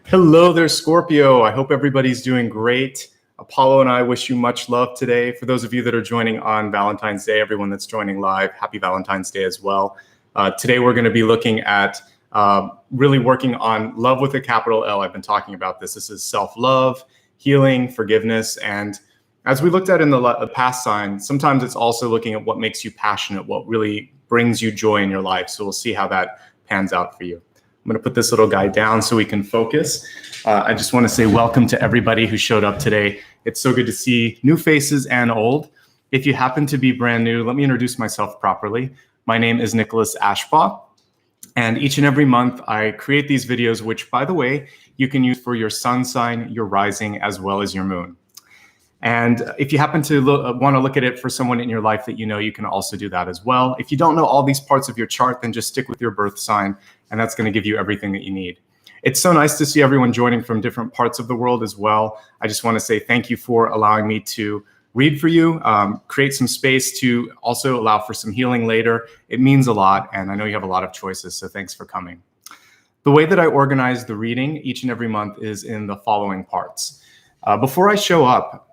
Hello there, Scorpio. I hope everybody's doing great. Apollo and I wish you much love today. For those of you that are joining on Valentine's Day, everyone that's joining live, happy Valentine's Day as well. Today we're going to be looking at really working on love with a capital L. I've been talking about this. This is self-love, healing, forgiveness. And as we looked at in the past sign, sometimes it's also looking at what makes you passionate, what really brings you joy in your life. So we'll see how that pans out for you. I'm going to put this little guy down so we can focus. I just want to say welcome to everybody who showed up today. It's so good to see new faces and old. If you happen to be brand new, let me introduce myself properly. My name is Nicholas Ashbaugh, and each and every month I create these videos, which, by the way, you can use for your sun sign, your rising, as well as your moon. And if you happen to want to look at it for someone in your life that you know, you can also do that as well. If you don't know all these parts of your chart, then just stick with your birth sign, and that's going to give you everything that you need. It's so nice to see everyone joining from different parts of the world as well. I just want to say thank you for allowing me to read for you, create some space to also allow for some healing later. It means a lot, and I know you have a lot of choices, so thanks for coming. The way that I organize the reading each and every month is in the following parts. Before I show up,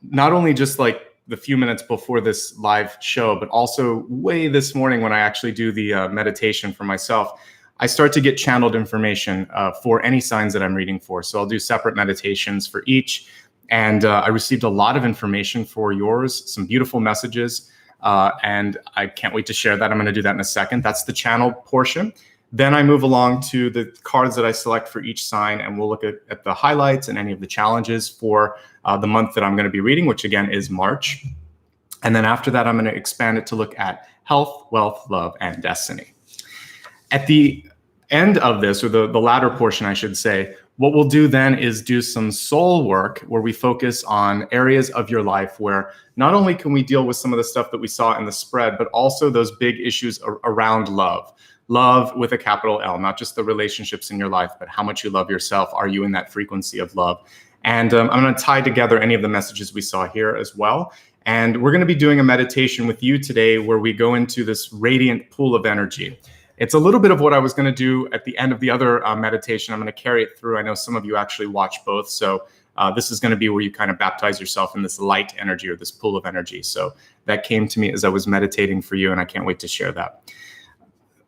not only just like the few minutes before this live show, but also way this morning when I actually do the meditation for myself, I start to get channeled information for any signs that I'm reading for. So I'll do separate meditations for each. And I received a lot of information for yours, some beautiful messages. And I can't wait to share that. I'm going to do that in a second. That's the channeled portion. Then I move along to the cards that I select for each sign, and we'll look at the highlights and any of the challenges for the month that I'm going to be reading, which again is March. And then after that, I'm going to expand it to look at health, wealth, love, and destiny. At the end of this, or the latter portion, I should say, what we'll do then is do some soul work where we focus on areas of your life where not only can we deal with some of the stuff that we saw in the spread, but also those big issues around love. Love with a capital L, not just the relationships in your life, but how much you love yourself. Are you in that frequency of love? And I'm going to tie together any of the messages we saw here as well. And we're going to be doing a meditation with you today where we go into this radiant pool of energy. It's a little bit of what I was going to do at the end of the other meditation. I'm going to carry it through. I know some of you actually watch both. So this is going to be where you kind of baptize yourself in this light energy or this pool of energy. So that came to me as I was meditating for you, and I can't wait to share that.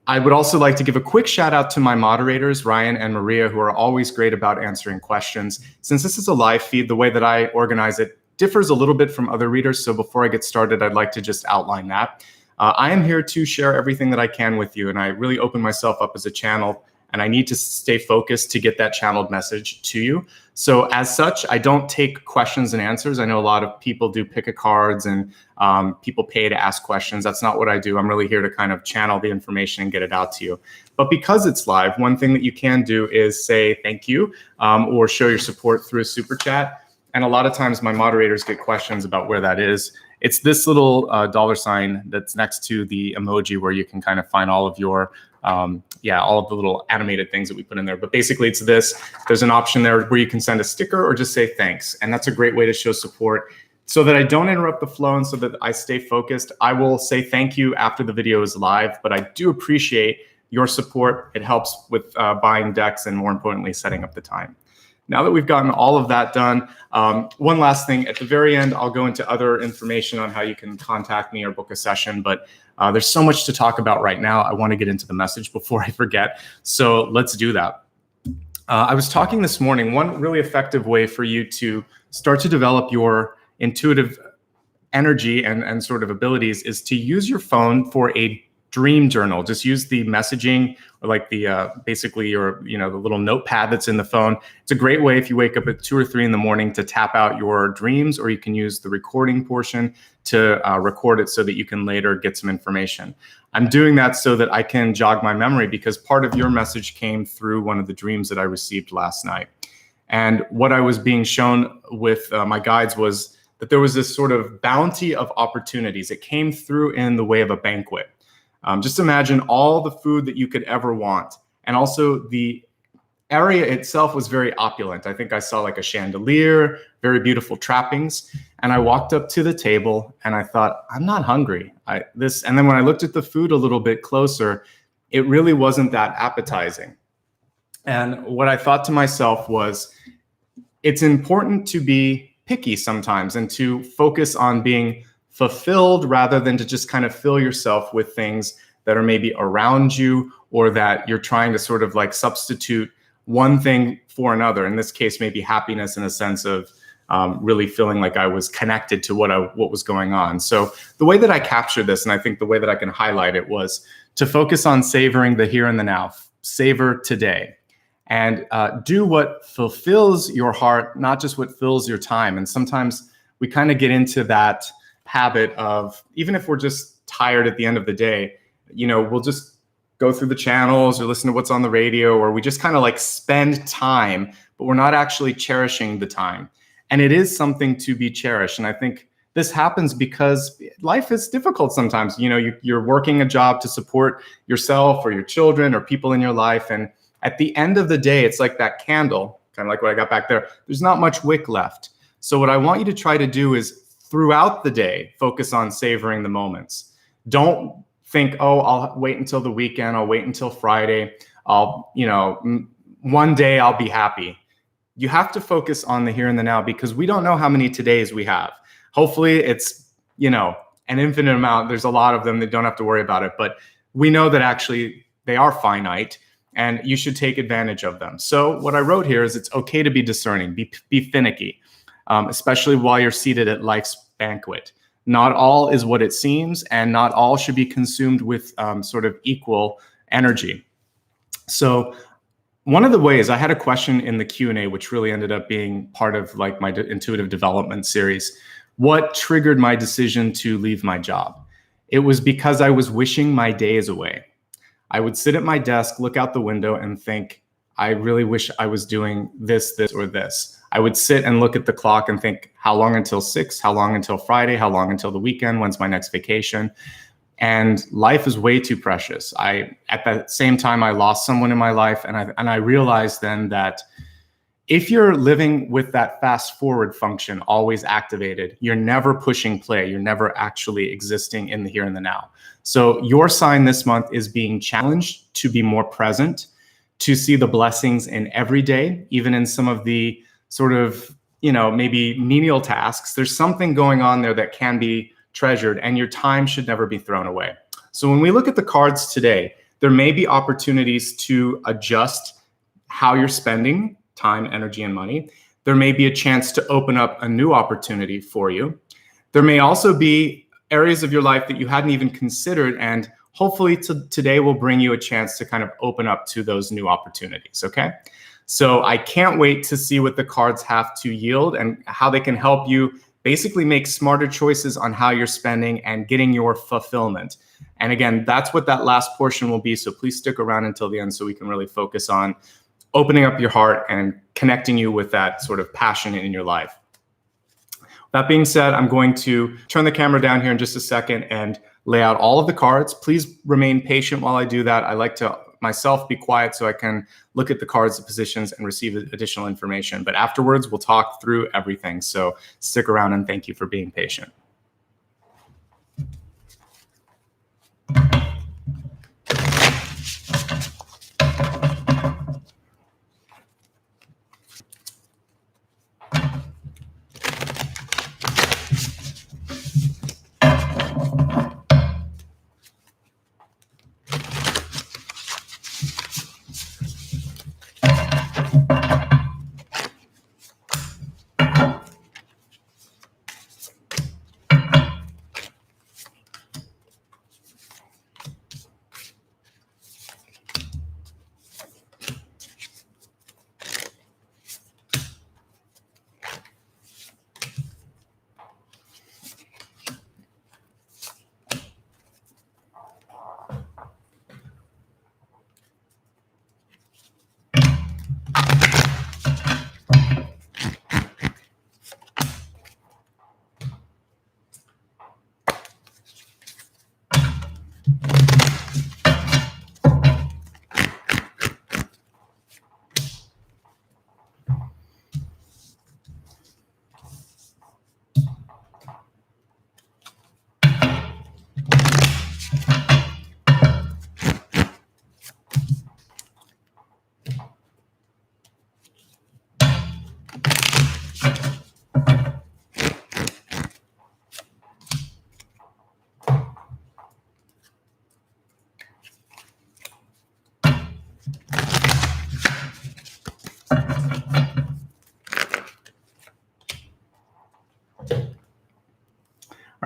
I would also like to give a quick shout out to my moderators, Ryan and Maria, who are always great about answering questions. Since this is a live feed, the way that I organize it differs a little bit from other readers. So before I get started, I'd like to just outline that. I am here to share everything that I can with you, and I really open myself up as a channel, and I need to stay focused to get that channeled message to you. So as such, I don't take questions and answers. I know a lot of people do pick-a-cards and people pay to ask questions. That's not what I do. I'm really here to kind of channel the information and get it out to you. But because it's live, one thing that you can do is say thank you or show your support through a super chat. And a lot of times my moderators get questions about where that is. It's this little dollar sign that's next to the emoji where you can kind of find all of your, all of the little animated things that we put in there. But basically it's this. There's an option there where you can send a sticker or just say thanks. And that's a great way to show support so that I don't interrupt the flow and so that I stay focused. I will say thank you after the video is live, but I do appreciate your support. It helps with buying decks and, more importantly, setting up the time. Now that we've gotten all of that done, one last thing. At the very end, I'll go into other information on how you can contact me or book a session, but there's so much to talk about right now. I want to get into the message before I forget, so let's do that. I was talking this morning, one really effective way for you to start to develop your intuitive energy and sort of abilities is to use your phone for a dream journal. Just use the messaging or like the basically your the little notepad that's in the phone. It's a great way if you wake up at 2 or 3 in the morning to tap out your dreams, or you can use the recording portion to record it so that you can later get some information. I'm doing that so that I can jog my memory because part of your message came through one of the dreams that I received last night. And what I was being shown with my guides was that there was this sort of bounty of opportunities. It came through in the way of a banquet. Just imagine all the food that you could ever want. And also the area itself was very opulent. I think I saw like a chandelier, very beautiful trappings. And I walked up to the table and I thought, I'm not hungry. And then when I looked at the food a little bit closer, it really wasn't that appetizing. And what I thought to myself was, it's important to be picky sometimes and to focus on being fulfilled rather than to just kind of fill yourself with things that are maybe around you, or that you're trying to sort of like substitute one thing for another. In this case, maybe happiness in a sense of really feeling like I was connected to what was going on. So the way that I captured this, and I think the way that I can highlight it, was to focus on savoring the here and the now. Savor today. And do what fulfills your heart, not just what fills your time. And sometimes we kind of get into that habit of, even if we're just tired at the end of the day, we'll just go through the channels or listen to what's on the radio, or we just kind of like spend time, but we're not actually cherishing the time. And it is something to be cherished. And I think this happens because life is difficult sometimes. You're working a job to support yourself or your children or people in your life. And at the end of the day, it's like that candle, kind of like what I got back there. There's not much wick left. So what I want you to try to do is throughout the day, focus on savoring the moments. Don't think, oh, I'll wait until the weekend. I'll wait until Friday. One day I'll be happy. You have to focus on the here and the now, because we don't know how many todays we have. Hopefully it's, an infinite amount. There's a lot of them that don't have to worry about it, but we know that actually they are finite. And you should take advantage of them. So what I wrote here is, it's okay to be discerning, be finicky, especially while you're seated at life's banquet. Not all is what it seems, and not all should be consumed with sort of equal energy. So one of the ways, I had a question in the Q&A, which really ended up being part of like my intuitive development series. What triggered my decision to leave my job? It was because I was wishing my days away. I would sit at my desk, look out the window and think, I really wish I was doing this, this, or this. I would sit and look at the clock and think, how long until 6? How long until Friday? How long until the weekend? When's my next vacation? And life is way too precious. At the same time, I lost someone in my life. And I realized then that if you're living with that fast forward function always activated, you're never pushing play. You're never actually existing in the here and the now. So your sign this month is being challenged to be more present, to see the blessings in every day, even in some of the sort of, maybe menial tasks. There's something going on there that can be treasured, and your time should never be thrown away. So when we look at the cards today, there may be opportunities to adjust how you're spending time, energy, and money. There may be a chance to open up a new opportunity for you. There may also be areas of your life that you hadn't even considered, and hopefully today will bring you a chance to kind of open up to those new opportunities, okay? So I can't wait to see what the cards have to yield and how they can help you basically make smarter choices on how you're spending and getting your fulfillment. And again, that's what that last portion will be. So please stick around until the end so we can really focus on opening up your heart and connecting you with that sort of passion in your life. That being said, I'm going to turn the camera down here in just a second and lay out all of the cards. Please remain patient while I do that. I like to myself be quiet so I can look at the cards, the positions, and receive additional information. But afterwards, we'll talk through everything. So stick around, and thank you for being patient.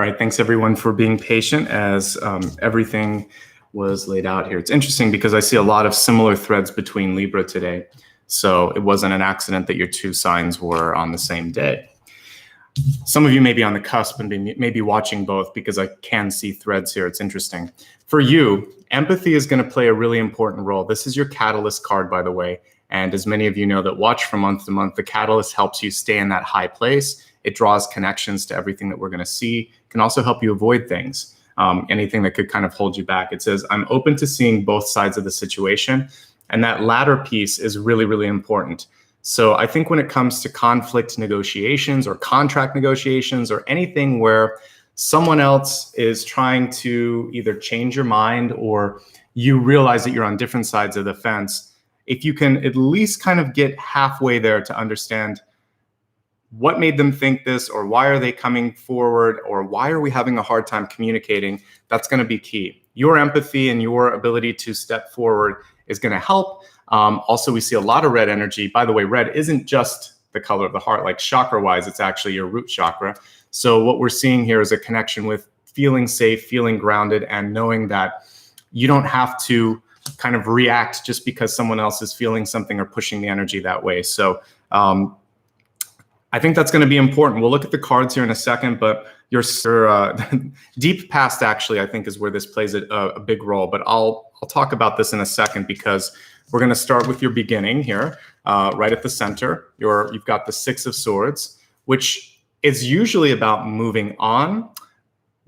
All right, thanks everyone for being patient as everything was laid out here. It's interesting because I see a lot of similar threads between Libra today. So it wasn't an accident that your two signs were on the same day. Some of you may be on the cusp and may be watching both because I can see threads here. It's interesting. For you, empathy is going to play a really important role. This is your catalyst card, by the way. And as many of you know that watch from month to month, the catalyst helps you stay in that high place. It draws connections to everything that we're going to see. It can also help you avoid things, anything that could kind of hold you back. It says, I'm open to seeing both sides of the situation. And that latter piece is really, really important. So I think when it comes to conflict negotiations or contract negotiations or anything where someone else is trying to either change your mind or you realize that you're on different sides of the fence, if you can at least kind of get halfway there to understand what made them think this, or why are they coming forward, or why are we having a hard time communicating, that's going to be key. Your empathy and your ability to step forward is going to help. Also, we see a lot of red energy. By the way, red isn't just the color of the heart, like chakra-wise, it's actually your root chakra. So what we're seeing here is a connection with feeling safe, feeling grounded, and knowing that you don't have to kind of react just because someone else is feeling something or pushing the energy that way. So I think that's going to be important. We'll look at the cards here in a second, but your deep past actually, I think, is where this plays a big role. But I'll talk about this in a second because we're going to start with your beginning here, right at the center. You've got the Six of Swords, which is usually about moving on,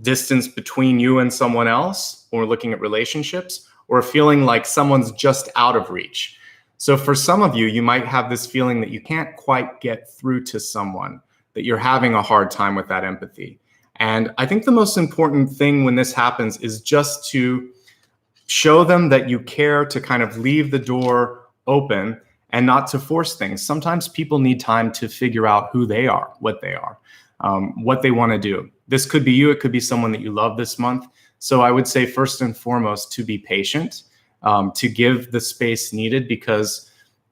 distance between you and someone else, or looking at relationships, or feeling like someone's just out of reach. So for some of you, you might have this feeling that you can't quite get through to someone, that you're having a hard time with that empathy. And I think the most important thing when this happens is just to show them that you care, to kind of leave the door open and not to force things. Sometimes people need time to figure out who they are, what they are, what they want to do. This could be you. It could be someone that you love this month. So I would say first and foremost to be patient, to give the space needed, because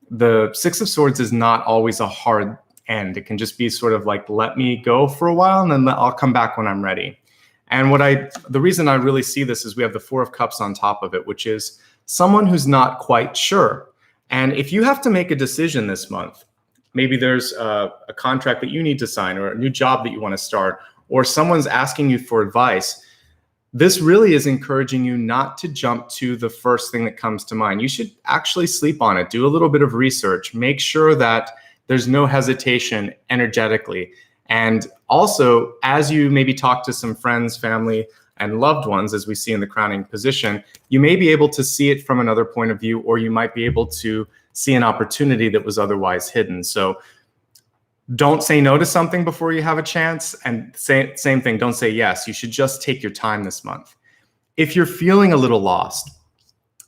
the Six of Swords is not always a hard end. It can just be sort of like, let me go for a while and then I'll come back when I'm ready. And the reason I really see this is we have the Four of Cups on top of it, which is someone who's not quite sure. And if you have to make a decision this month, maybe there's a contract that you need to sign or a new job that you want to start, or someone's asking you for advice, this really is encouraging you not to jump to the first thing that comes to mind. You should actually sleep on it, do a little bit of research, make sure that there's no hesitation energetically. And also, as you maybe talk to some friends, family, and loved ones, as we see in the crowning position, you may be able to see it from another point of view, or you might be able to see an opportunity that was otherwise hidden. So don't say no to something before you have a chance. And same thing, don't say yes. You should just take your time this month. If you're feeling a little lost,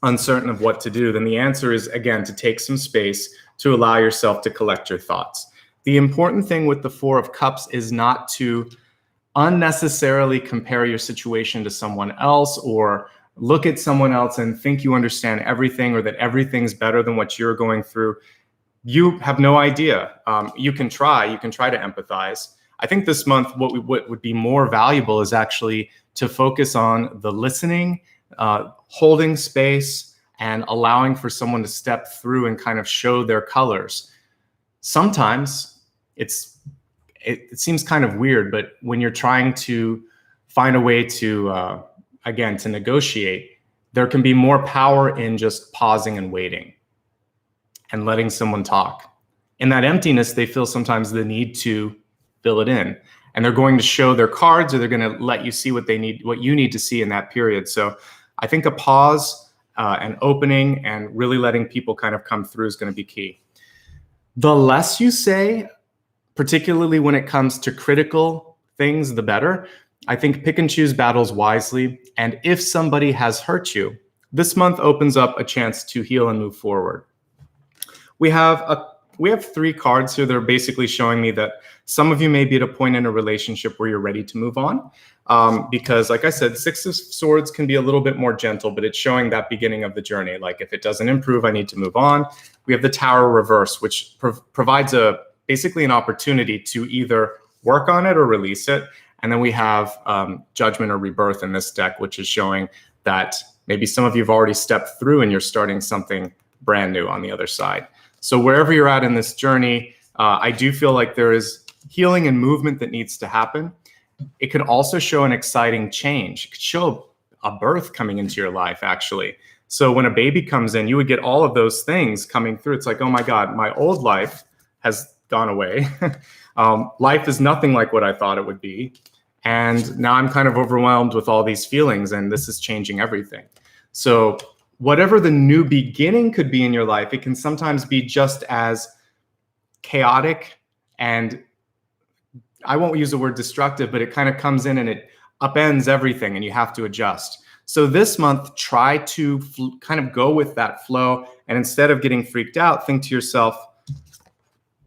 uncertain of what to do, then the answer is, again, to take some space to allow yourself to collect your thoughts. The important thing with the Four of Cups is not to unnecessarily compare your situation to someone else or look at someone else and think you understand everything or that everything's better than what you're going through. You have no idea. You can try to empathize. I think this month, what would be more valuable is actually to focus on the listening, holding space, and allowing for someone to step through and kind of show their colors. Sometimes it seems kind of weird, but when you're trying to find a way to, again, to negotiate, there can be more power in just pausing and waiting and letting someone talk. In that emptiness, they feel sometimes the need to fill it in, and they're going to show their cards, or they're going to let you see what you need to see in that period. So I think a pause, an opening, and really letting people kind of come through is going to be key. The less you say, particularly when it comes to critical things, the better. I think pick and choose battles wisely. And if somebody has hurt you, this month opens up a chance to heal and move forward. We have three cards here that are basically showing me that some of you may be at a point in a relationship where you're ready to move on. Because like I said, Six of Swords can be a little bit more gentle, but it's showing that beginning of the journey. Like if it doesn't improve, I need to move on. We have the Tower reverse, which provides basically an opportunity to either work on it or release it. And then we have Judgment or Rebirth in this deck, which is showing that maybe some of you have already stepped through and you're starting something brand new on the other side. So wherever you're at in this journey, I do feel like there is healing and movement that needs to happen. It could also show an exciting change. It could show a birth coming into your life, actually. So when a baby comes in, you would get all of those things coming through. It's like, oh my God, my old life has gone away. Life is nothing like what I thought it would be. And now I'm kind of overwhelmed with all these feelings, and this is changing everything. So whatever the new beginning could be in your life, it can sometimes be just as chaotic, and I won't use the word destructive, but it kind of comes in and it upends everything and you have to adjust. So this month, try to kind of go with that flow. And instead of getting freaked out, think to yourself,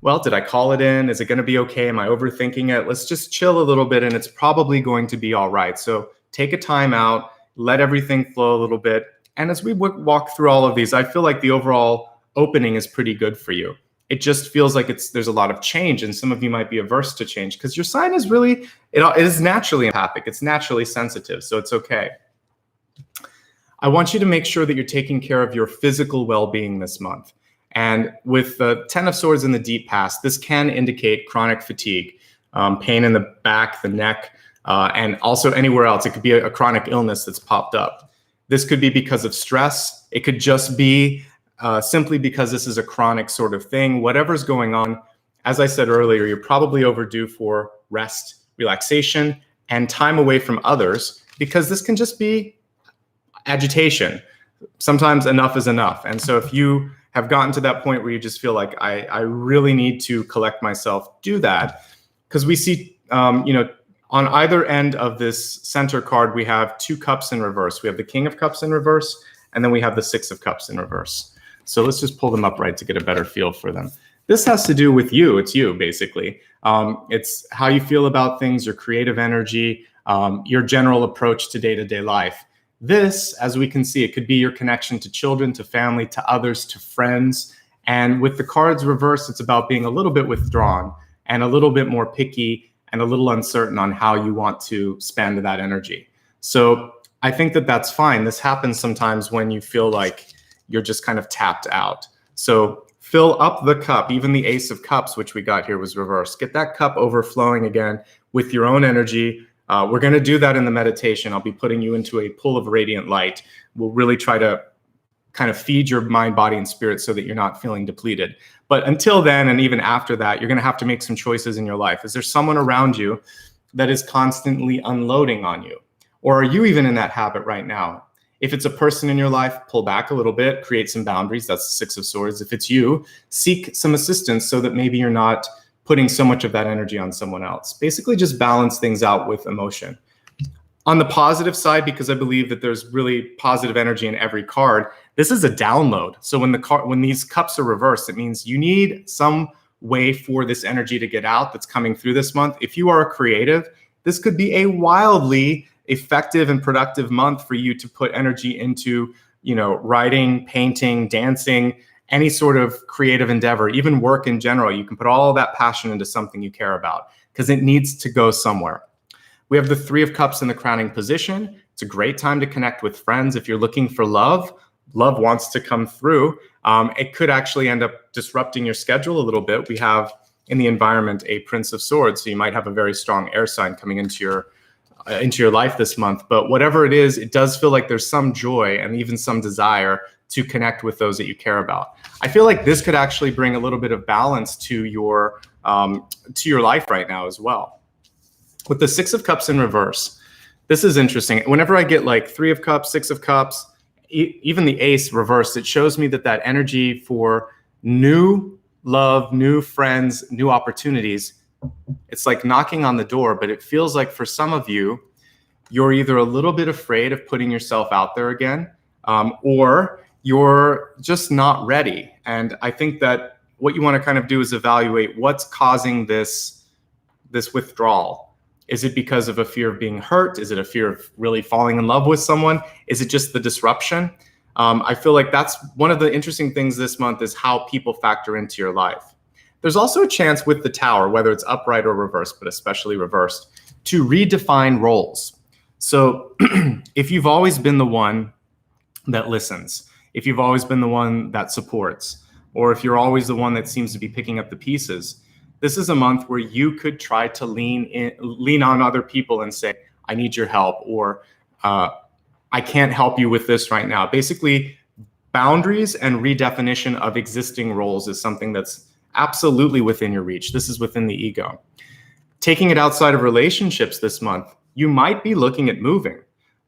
well, did I call it in? Is it going to be okay? Am I overthinking it? Let's just chill a little bit and it's probably going to be all right. So take a time out, let everything flow a little bit. And as we walk through all of these, I feel like the overall opening is pretty good for you. It just feels like there's a lot of change, and some of you might be averse to change because your sign is really, it is naturally empathic. It's naturally sensitive, so it's okay. I want you to make sure that you're taking care of your physical well-being this month. And with the 10 of Swords in the deep past, this can indicate chronic fatigue, pain in the back, the neck, and also anywhere else. It could be a chronic illness that's popped up. This could be because of stress. It could just be simply because this is a chronic sort of thing. Whatever's going on, as I said earlier, you're probably overdue for rest, relaxation, and time away from others, because this can just be agitation. Sometimes enough is enough. And so if you have gotten to that point where you just feel like I really need to collect myself, do that. Because we see, on either end of this center card, we have 2 cups in reverse. We have the King of Cups in reverse, and then we have the 6 of Cups in reverse. So let's just pull them up right to get a better feel for them. This has to do with you. It's you, basically. It's how you feel about things, your creative energy, your general approach to day-to-day life. This, as we can see, it could be your connection to children, to family, to others, to friends. And with the cards reversed, it's about being a little bit withdrawn and a little bit more picky and a little uncertain on how you want to spend that energy. So I think that that's fine. This happens sometimes when you feel like you're just kind of tapped out. So fill up the cup. Even the Ace of Cups, which we got here, was reversed. Get that cup overflowing again with your own energy. We're going to do that in the meditation. I'll be putting you into a pool of radiant light. We'll really try to kind of feed your mind, body, and spirit so that you're not feeling depleted. But until then, and even after that, you're going to have to make some choices in your life. Is there someone around you that is constantly unloading on you? Or are you even in that habit right now? If it's a person in your life, pull back a little bit, create some boundaries. That's the 6 of Swords. If it's you, seek some assistance so that maybe you're not putting so much of that energy on someone else. Basically, just balance things out with emotion. On the positive side, because I believe that there's really positive energy in every card, this is a download. So when these cups are reversed, it means you need some way for this energy to get out that's coming through this month. If you are a creative, this could be a wildly effective and productive month for you to put energy into, writing, painting, dancing, any sort of creative endeavor, even work in general. You can put all that passion into something you care about because it needs to go somewhere. We have the 3 of Cups in the crowning position. It's a great time to connect with friends. If you're looking for love wants to come through. It could actually end up disrupting your schedule a little bit. We have in the environment a Prince of Swords, so you might have a very strong air sign coming into your life this month. But whatever it is, it does feel like there's some joy and even some desire to connect with those that you care about. I feel like this could actually bring a little bit of balance to your life right now as well. With the 6 of Cups in reverse, this is interesting. Whenever I get like 3 of Cups, 6 of Cups, even the Ace reversed, it shows me that energy for new love, new friends, new opportunities, it's like knocking on the door. But it feels like for some of you, you're either a little bit afraid of putting yourself out there again, or you're just not ready. And I think that what you want to kind of do is evaluate what's causing this withdrawal. Is it because of a fear of being hurt? Is it a fear of really falling in love with someone? Is it just the disruption? I feel like that's one of the interesting things this month is how people factor into your life. There's also a chance with the Tower, whether it's upright or reversed, but especially reversed, to redefine roles. So if you've always been the one that listens, if you've always been the one that supports, or if you're always the one that seems to be picking up the pieces, this is a month where you could try to lean on other people and say, I need your help, or I can't help you with this right now. Basically, boundaries and redefinition of existing roles is something that's absolutely within your reach. This is within the ego. Taking it outside of relationships this month, you might be looking at moving.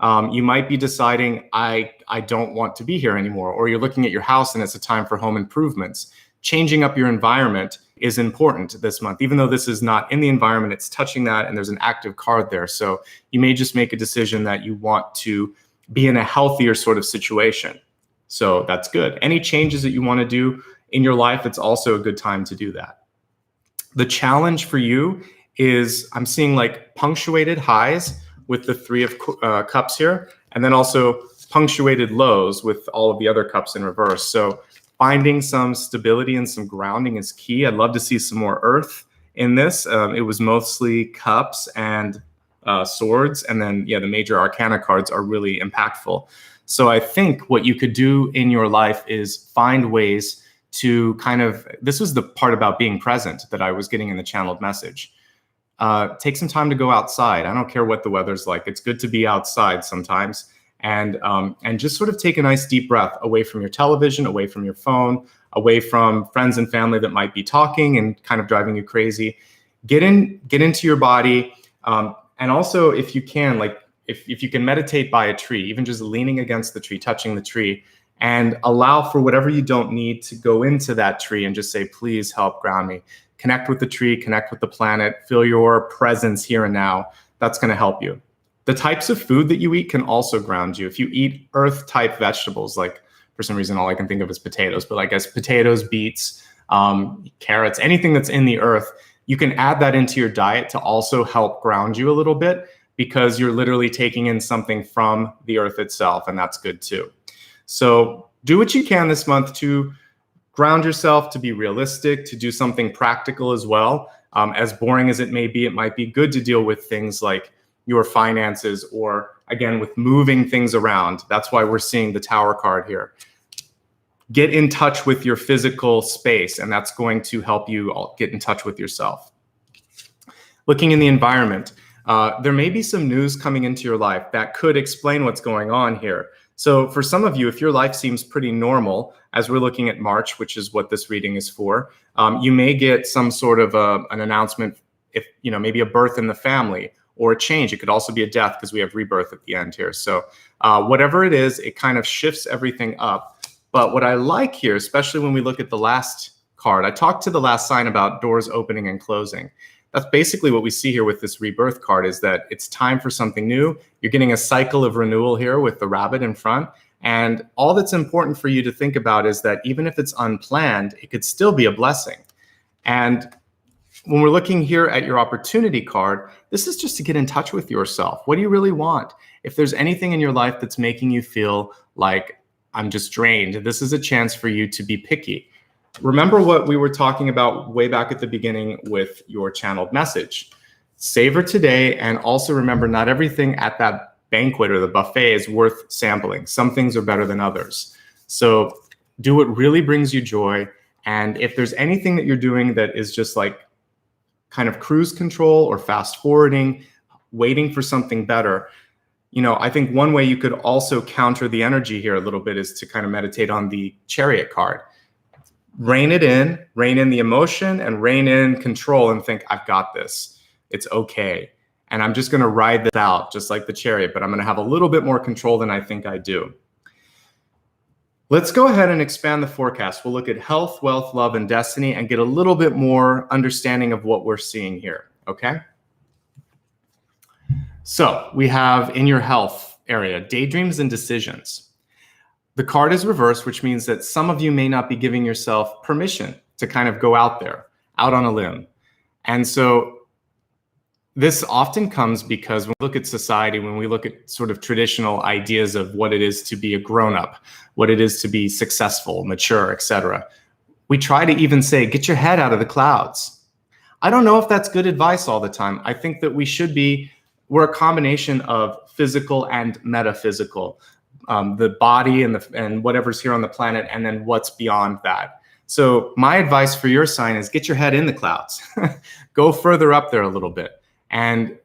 You might be deciding, I don't want to be here anymore, or you're looking at your house and it's a time for home improvements. Changing up your environment is important this month. Even though this is not in the environment, it's touching that, and there's an active card there. So you may just make a decision that you want to be in a healthier sort of situation. So that's good. Any changes that you want to do in your life, it's also a good time to do that. The challenge for you is, I'm seeing like punctuated highs with the 3 of cups here, and then also punctuated lows with all of the other cups in reverse. So finding some stability and some grounding is key. I'd love to see some more earth in this. It was mostly cups and swords, and then the major arcana cards are really impactful. So I think what you could do in your life is find ways to this was the part about being present that I was getting in the channeled message. Take some time to go outside. I don't care what the weather's like. It's good to be outside sometimes, and just sort of take a nice deep breath away from your television, away from your phone, away from friends and family that might be talking and kind of driving you crazy. Get into your body, and also if you can, if you can meditate by a tree, even just leaning against the tree, touching the tree, and allow for whatever you don't need to go into that tree, and just say, please help ground me. Connect with the tree, connect with the planet, feel your presence here and now. That's going to help you. The types of food that you eat can also ground you. If you eat earth type vegetables, like for some reason, all I can think of is potatoes, but I guess potatoes, beets, carrots, anything that's in the earth, you can add that into your diet to also help ground you a little bit, because you're literally taking in something from the earth itself, and that's good too. So do what you can this month to ground yourself, to be realistic, to do something practical as well. As boring as it might be good to deal with things like your finances, or again, with moving things around. That's why we're seeing the Tower card here. Get in touch with your physical space, and that's going to help you get in touch with yourself. Looking in the environment, there may be some news coming into your life that could explain what's going on here. So for some of you, if your life seems pretty normal, as we're looking at March, which is what this reading is for, you may get some sort of an announcement, if maybe a birth in the family or a change. It could also be a death, because we have rebirth at the end here. So whatever it is, it kind of shifts everything up. But what I like here, especially when we look at the last card, I talked to the last sign about doors opening and closing. That's basically what we see here with this rebirth card, is that it's time for something new. You're getting a cycle of renewal here with the rabbit in front. And all that's important for you to think about is that even if it's unplanned, it could still be a blessing. And when we're looking here at your opportunity card, this is just to get in touch with yourself. What do you really want? If there's anything in your life that's making you feel like I'm just drained, this is a chance for you to be picky. Remember what we were talking about way back at the beginning with your channeled message. Savor today, and also remember, not everything at that banquet or the buffet is worth sampling. Some things are better than others. So do what really brings you joy. And if there's anything that you're doing that is just like kind of cruise control or fast forwarding, waiting for something better, I think one way you could also counter the energy here a little bit is to kind of meditate on the Chariot card. Rein in the emotion, and rein in control, and think, I've got this. It's okay. And I'm just going to ride this out just like the Chariot, but I'm going to have a little bit more control than I think I do. Let's go ahead and expand the forecast. We'll look at health, wealth, love, and destiny, and get a little bit more understanding of what we're seeing here, okay? So we have in your health area, daydreams and decisions. The card is reversed, which means that some of you may not be giving yourself permission to kind of go out there, out on a limb. And so this often comes because when we look at society, when we look at sort of traditional ideas of what it is to be a grown-up, what it is to be successful, mature, etc., we try to even say, get your head out of the clouds. I don't know if that's good advice all the time. I think that we're a combination of physical and metaphysical, the body and whatever's here on the planet, and then what's beyond that. So my advice for your sign is get your head in the clouds, go further up there a little bit and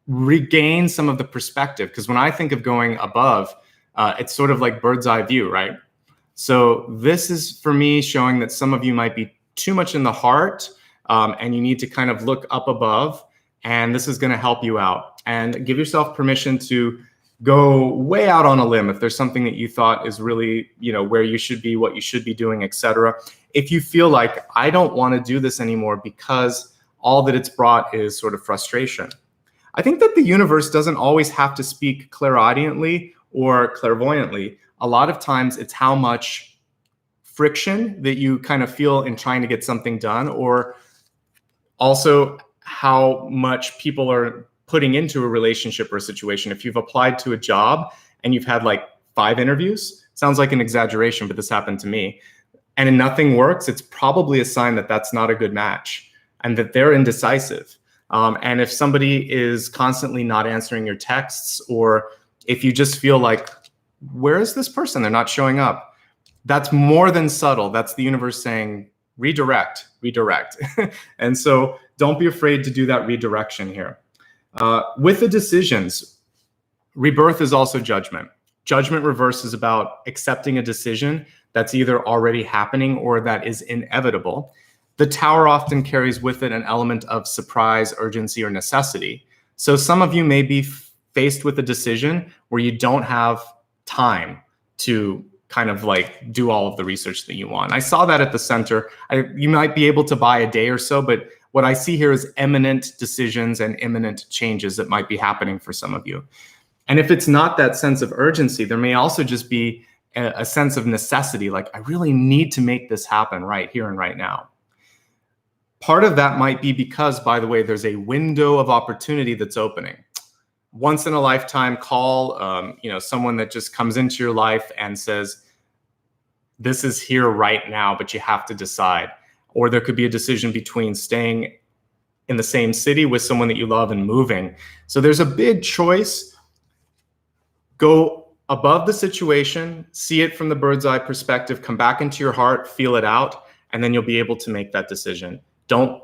regain some of the perspective. Because when I think of going above, it's sort of like bird's eye view, right? So this is for me showing that some of you might be too much in the heart, and you need to kind of look up above, and this is going to help you out. And give yourself permission to go way out on a limb if there's something that you thought is really, where you should be, what you should be doing, etc. If you feel like I don't want to do this anymore because all that it's brought is sort of frustration. I think that the universe doesn't always have to speak clairaudiently or clairvoyantly. A lot of times it's how much friction that you kind of feel in trying to get something done, or also how much people are putting into a relationship or a situation. If you've applied to a job and you've had like 5 interviews, sounds like an exaggeration, but this happened to me, and nothing works, it's probably a sign that that's not a good match and that they're indecisive. And if somebody is constantly not answering your texts, or if you just feel like, where is this person? They're not showing up. That's more than subtle. That's the universe saying, redirect. And so don't be afraid to do that redirection here. With the decisions, rebirth is also judgment. Judgment reverse is about accepting a decision that's either already happening or that is inevitable. The Tower often carries with it an element of surprise, urgency, or necessity. So some of you may be faced with a decision where you don't have time to kind of like do all of the research that you want. I saw that at the center. You might be able to buy a day or so, but what I see here is imminent decisions and imminent changes that might be happening for some of you. And if it's not that sense of urgency, there may also just be a sense of necessity, like I really need to make this happen right here and right now. Part of that might be because, by the way, there's a window of opportunity that's opening. Once in a lifetime call, someone that just comes into your life and says, this is here right now, but you have to decide. Or there could be a decision between staying in the same city with someone that you love and moving. So there's a big choice. Go above the situation, see it from the bird's eye perspective, come back into your heart, feel it out, and then you'll be able to make that decision. Don't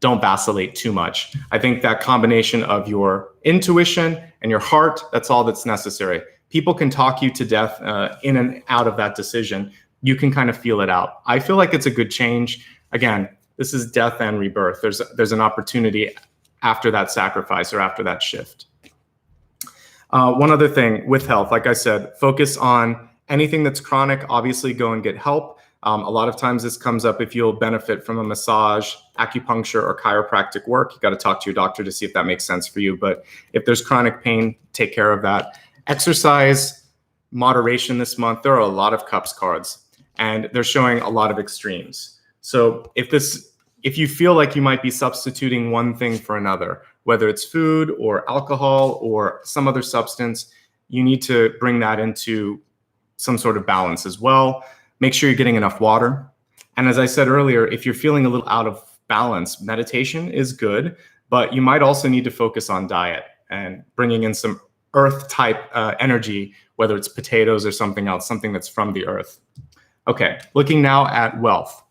vacillate too much. I think that combination of your intuition and your heart, that's all that's necessary. People can talk you to death in and out of that decision. You can kind of feel it out. I feel like it's a good change. Again, this is death and rebirth. There's an opportunity after that sacrifice or after that shift. One other thing with health, like I said, focus on anything that's chronic. Obviously, go and get help. A lot of times this comes up if you'll benefit from a massage, acupuncture, or chiropractic work. You got to talk to your doctor to see if that makes sense for you. But if there's chronic pain, take care of that. Exercise, moderation this month. There are a lot of cups cards, and they're showing a lot of extremes. So if you feel like you might be substituting one thing for another, whether it's food or alcohol or some other substance, you need to bring that into some sort of balance as well. Make sure you're getting enough water. And as I said earlier, if you're feeling a little out of balance, meditation is good, but you might also need to focus on diet and bringing in some earth type energy, whether it's potatoes or something else, something that's from the earth. Okay, looking now at wealth.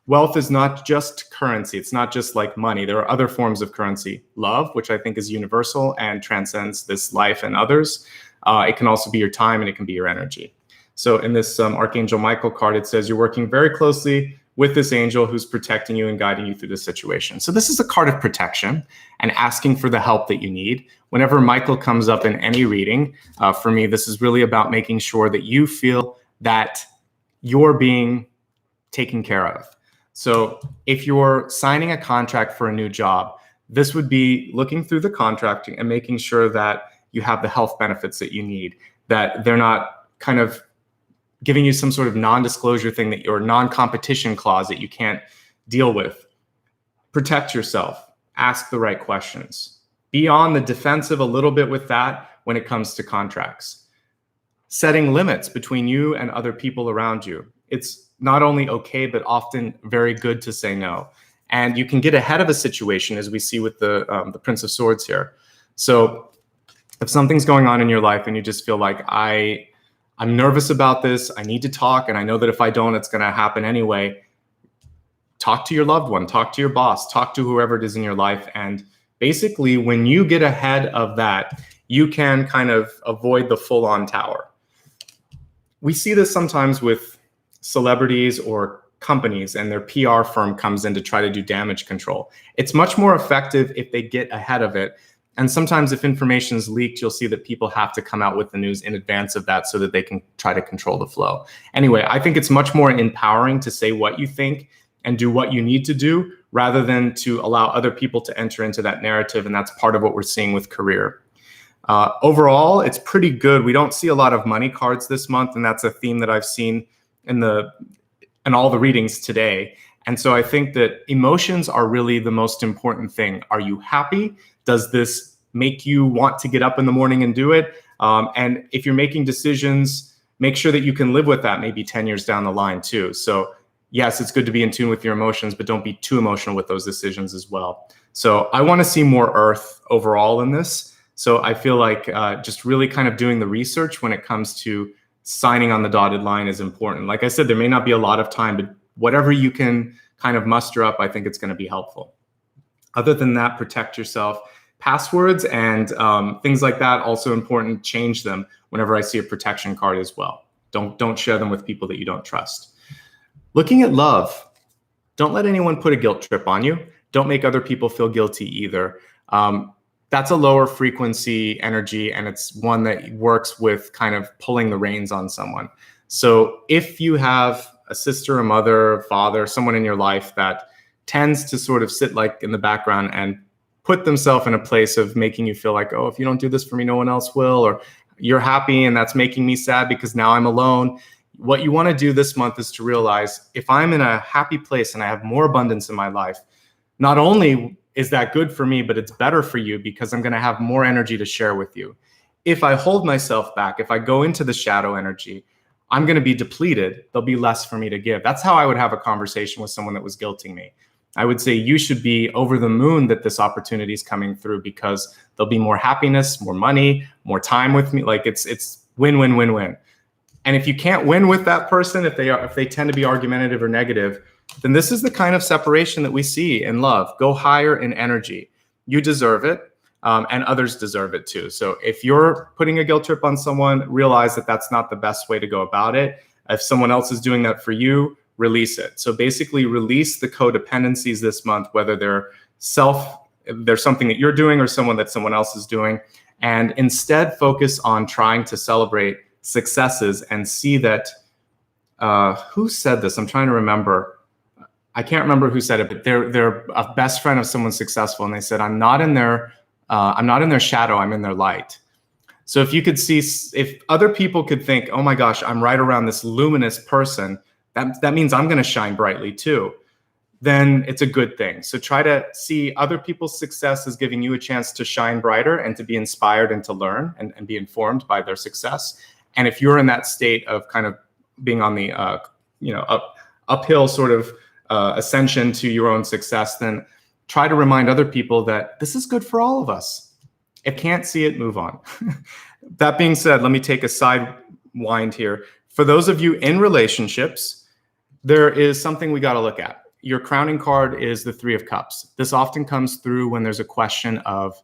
Wealth is not just currency. It's not just like money. There are other forms of currency. Love, which I think is universal and transcends this life and others. It can also be your time, and it can be your energy. So in this Archangel Michael card, it says you're working very closely with this angel who's protecting you and guiding you through this situation. So this is a card of protection and asking for the help that you need. Whenever Michael comes up in any reading, for me, this is really about making sure that you feel that you're being taken care of. So if you're signing a contract for a new job, this would be looking through the contract and making sure that you have the health benefits that you need, that they're not kind of giving you some sort of non-disclosure thing that your non-competition clause that you can't deal with. Protect yourself. Ask the right questions. Be on the defensive a little bit with that when it comes to contracts. Setting limits between you and other people around you. It's not only okay, but often very good to say no. and you can get ahead of a situation, as we see with the Prince of Swords here. So if something's going on in your life and you just feel like I'm nervous about this, I need to talk, and I know that if I don't, it's going to happen anyway, talk to your loved one, talk to your boss, talk to whoever it is in your life. And basically, when you get ahead of that, you can kind of avoid the full-on tower. We see this sometimes with celebrities or companies, and their PR firm comes in to try to do damage control. It's much more effective if they get ahead of it. And sometimes if information is leaked, you'll see that people have to come out with the news in advance of that so that they can try to control the flow. Anyway, I think it's much more empowering to say what you think and do what you need to do, rather than to allow other people to enter into that narrative. And that's part of what we're seeing with career. Overall, it's pretty good. We don't see a lot of money cards this month, and that's a theme that I've seen in all the readings today. And so I think that emotions are really the most important thing. Are you happy? Does this make you want to get up in the morning and do it? And if you're making decisions, make sure that you can live with that maybe 10 years down the line too. So yes, it's good to be in tune with your emotions, but don't be too emotional with those decisions as well. So I want to see more earth overall in this. So I feel like just really kind of doing the research when it comes to signing on the dotted line is important. Like I said, there may not be a lot of time, but whatever you can kind of muster up, I think it's going to be helpful. Other than that, protect yourself. Passwords and things like that, also important. Change them whenever I see a protection card as well. Don't share them with people that you don't trust. Looking at love, don't let anyone put a guilt trip on you. Don't make other people feel guilty either. That's a lower frequency energy, and it's one that works with kind of pulling the reins on someone. So if you have a sister, a mother, a father, someone in your life that tends to sort of sit like in the background and put themselves in a place of making you feel like, oh, if you don't do this for me, no one else will, or you're happy and that's making me sad because now I'm alone. What you want to do this month is to realize, if I'm in a happy place and I have more abundance in my life, not only is that good for me, but it's better for you because I'm going to have more energy to share with you. If I hold myself back, if I go into the shadow energy, I'm going to be depleted. There'll be less for me to give. That's how I would have a conversation with someone that was guilting me. I would say, you should be over the moon that this opportunity is coming through, because there'll be more happiness, more money, more time with me. Like it's win, win, win, win. And if you can't win with that person, if they tend to be argumentative or negative, then this is the kind of separation that we see in love. Go higher in energy. You deserve it, and others deserve it too. So if you're putting a guilt trip on someone, realize that that's not the best way to go about it. If someone else is doing that for you, release it. So basically release the codependencies this month, whether there's something that you're doing or someone that someone else is doing, and instead focus on trying to celebrate successes and see that, who said this? I'm trying to remember. I can't remember who said it, but they're a best friend of someone successful, and they said, I'm not in their shadow, I'm in their light. So if you could see, if other people could think, oh my gosh, I'm right around this luminous person, that means I'm going to shine brightly too, then it's a good thing. So try to see other people's success as giving you a chance to shine brighter and to be inspired and to learn and be informed by their success. And if you're in that state of kind of being on the uphill sort of ascension to your own success, then try to remind other people that this is good for all of us. If can't see it, move on. That being said, let me take a side wind here. For those of you in relationships, there is something we got to look at. Your crowning card is the Three of Cups. This often comes through when there's a question of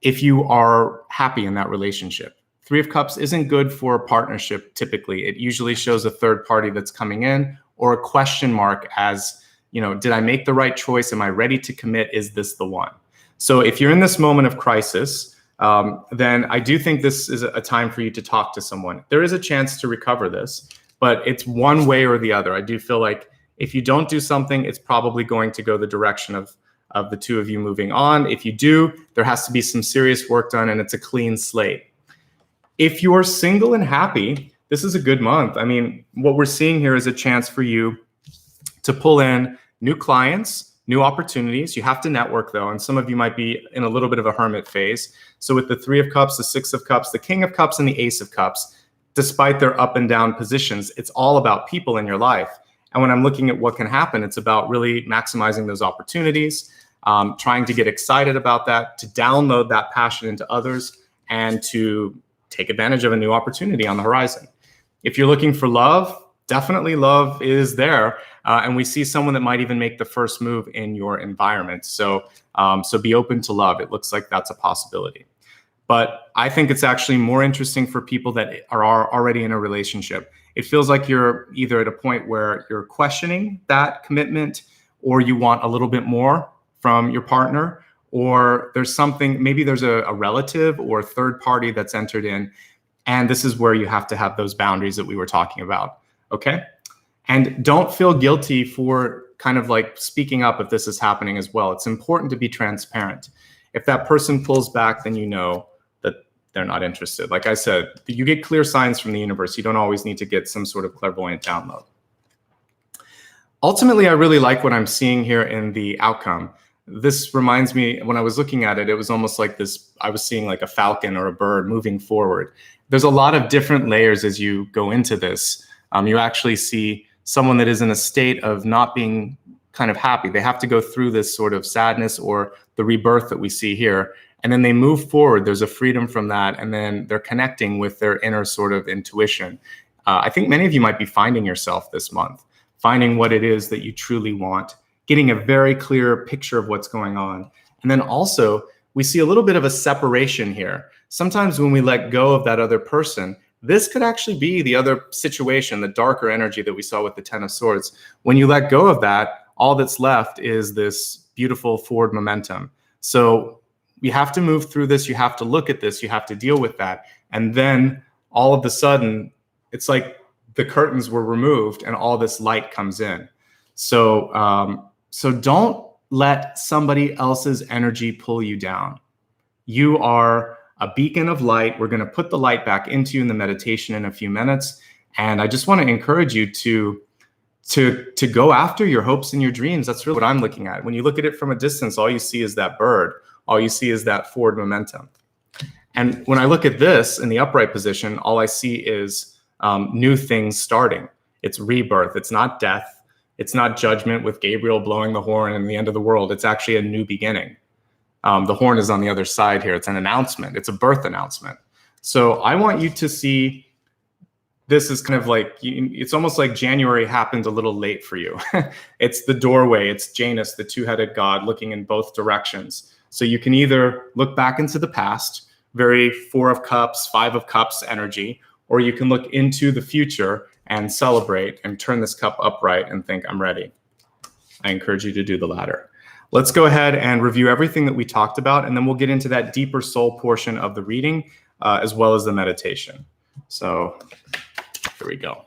if you are happy in that relationship. Three of Cups isn't good for a partnership typically. It usually shows a third party that's coming in, or a question mark as, did I make the right choice? Am I ready to commit? Is this the one? So if you're in this moment of crisis, then I do think this is a time for you to talk to someone. There is a chance to recover this, but it's one way or the other. I do feel like if you don't do something, it's probably going to go the direction of the two of you moving on. If you do, there has to be some serious work done, and it's a clean slate. If you're single and happy, this is a good month. I mean, what we're seeing here is a chance for you to pull in new clients, new opportunities. You have to network though, and some of you might be in a little bit of a hermit phase. So with the Three of Cups, the Six of Cups, the King of Cups, and the Ace of Cups, despite their up and down positions, it's all about people in your life. And when I'm looking at what can happen, it's about really maximizing those opportunities, trying to get excited about that, to download that passion into others, and to take advantage of a new opportunity on the horizon. If you're looking for love, definitely love is there. And we see someone that might even make the first move in your environment. So be open to love. It looks like that's a possibility. But I think it's actually more interesting for people that are already in a relationship. It feels like you're either at a point where you're questioning that commitment, or you want a little bit more from your partner, or there's something, maybe there's a relative or third party that's entered in. And this is where you have to have those boundaries that we were talking about. Okay. And don't feel guilty for kind of like speaking up if this is happening as well. It's important to be transparent. If that person pulls back, then you know that they're not interested. Like I said, you get clear signs from the universe. You don't always need to get some sort of clairvoyant download. Ultimately, I really like what I'm seeing here in the outcome. This reminds me, when I was looking at it, it was almost like this, I was seeing like a falcon or a bird moving forward. There's a lot of different layers as you go into this. You actually see someone that is in a state of not being kind of happy. They have to go through this sort of sadness or the rebirth that we see here. And then they move forward. There's a freedom from that. And then they're connecting with their inner sort of intuition. I think many of you might be finding yourself this month, finding what it is that you truly want, getting a very clear picture of what's going on. And then also, we see a little bit of a separation here. Sometimes when we let go of that other person, this could actually be the other situation, the darker energy that we saw with the Ten of Swords. When you let go of that, all that's left is this beautiful forward momentum. So you have to move through this. You have to look at this. You have to deal with that. And then all of a sudden, it's like the curtains were removed and all this light comes in. So don't let somebody else's energy pull you down. You are a beacon of light. We're going to put the light back into you in the meditation in a few minutes. And I just want to encourage you to go after your hopes and your dreams. That's really what I'm looking at. When you look at it from a distance, all you see is that bird. All you see is that forward momentum. And when I look at this in the upright position, all I see is new things starting. It's rebirth. It's not death. It's not judgment with Gabriel blowing the horn and the end of the world. It's actually a new beginning. The horn is on the other side here. It's an announcement. It's a birth announcement. So I want you to see this is kind of like, it's almost like January happened a little late for you. It's the doorway. It's Janus, the two-headed god, looking in both directions. So you can either look back into the past, very Four of Cups, Five of Cups energy, or you can look into the future and celebrate and turn this cup upright and think, I'm ready. I encourage you to do the latter. Let's go ahead and review everything that we talked about, and then we'll get into that deeper soul portion of the reading, as well as the meditation. So here we go.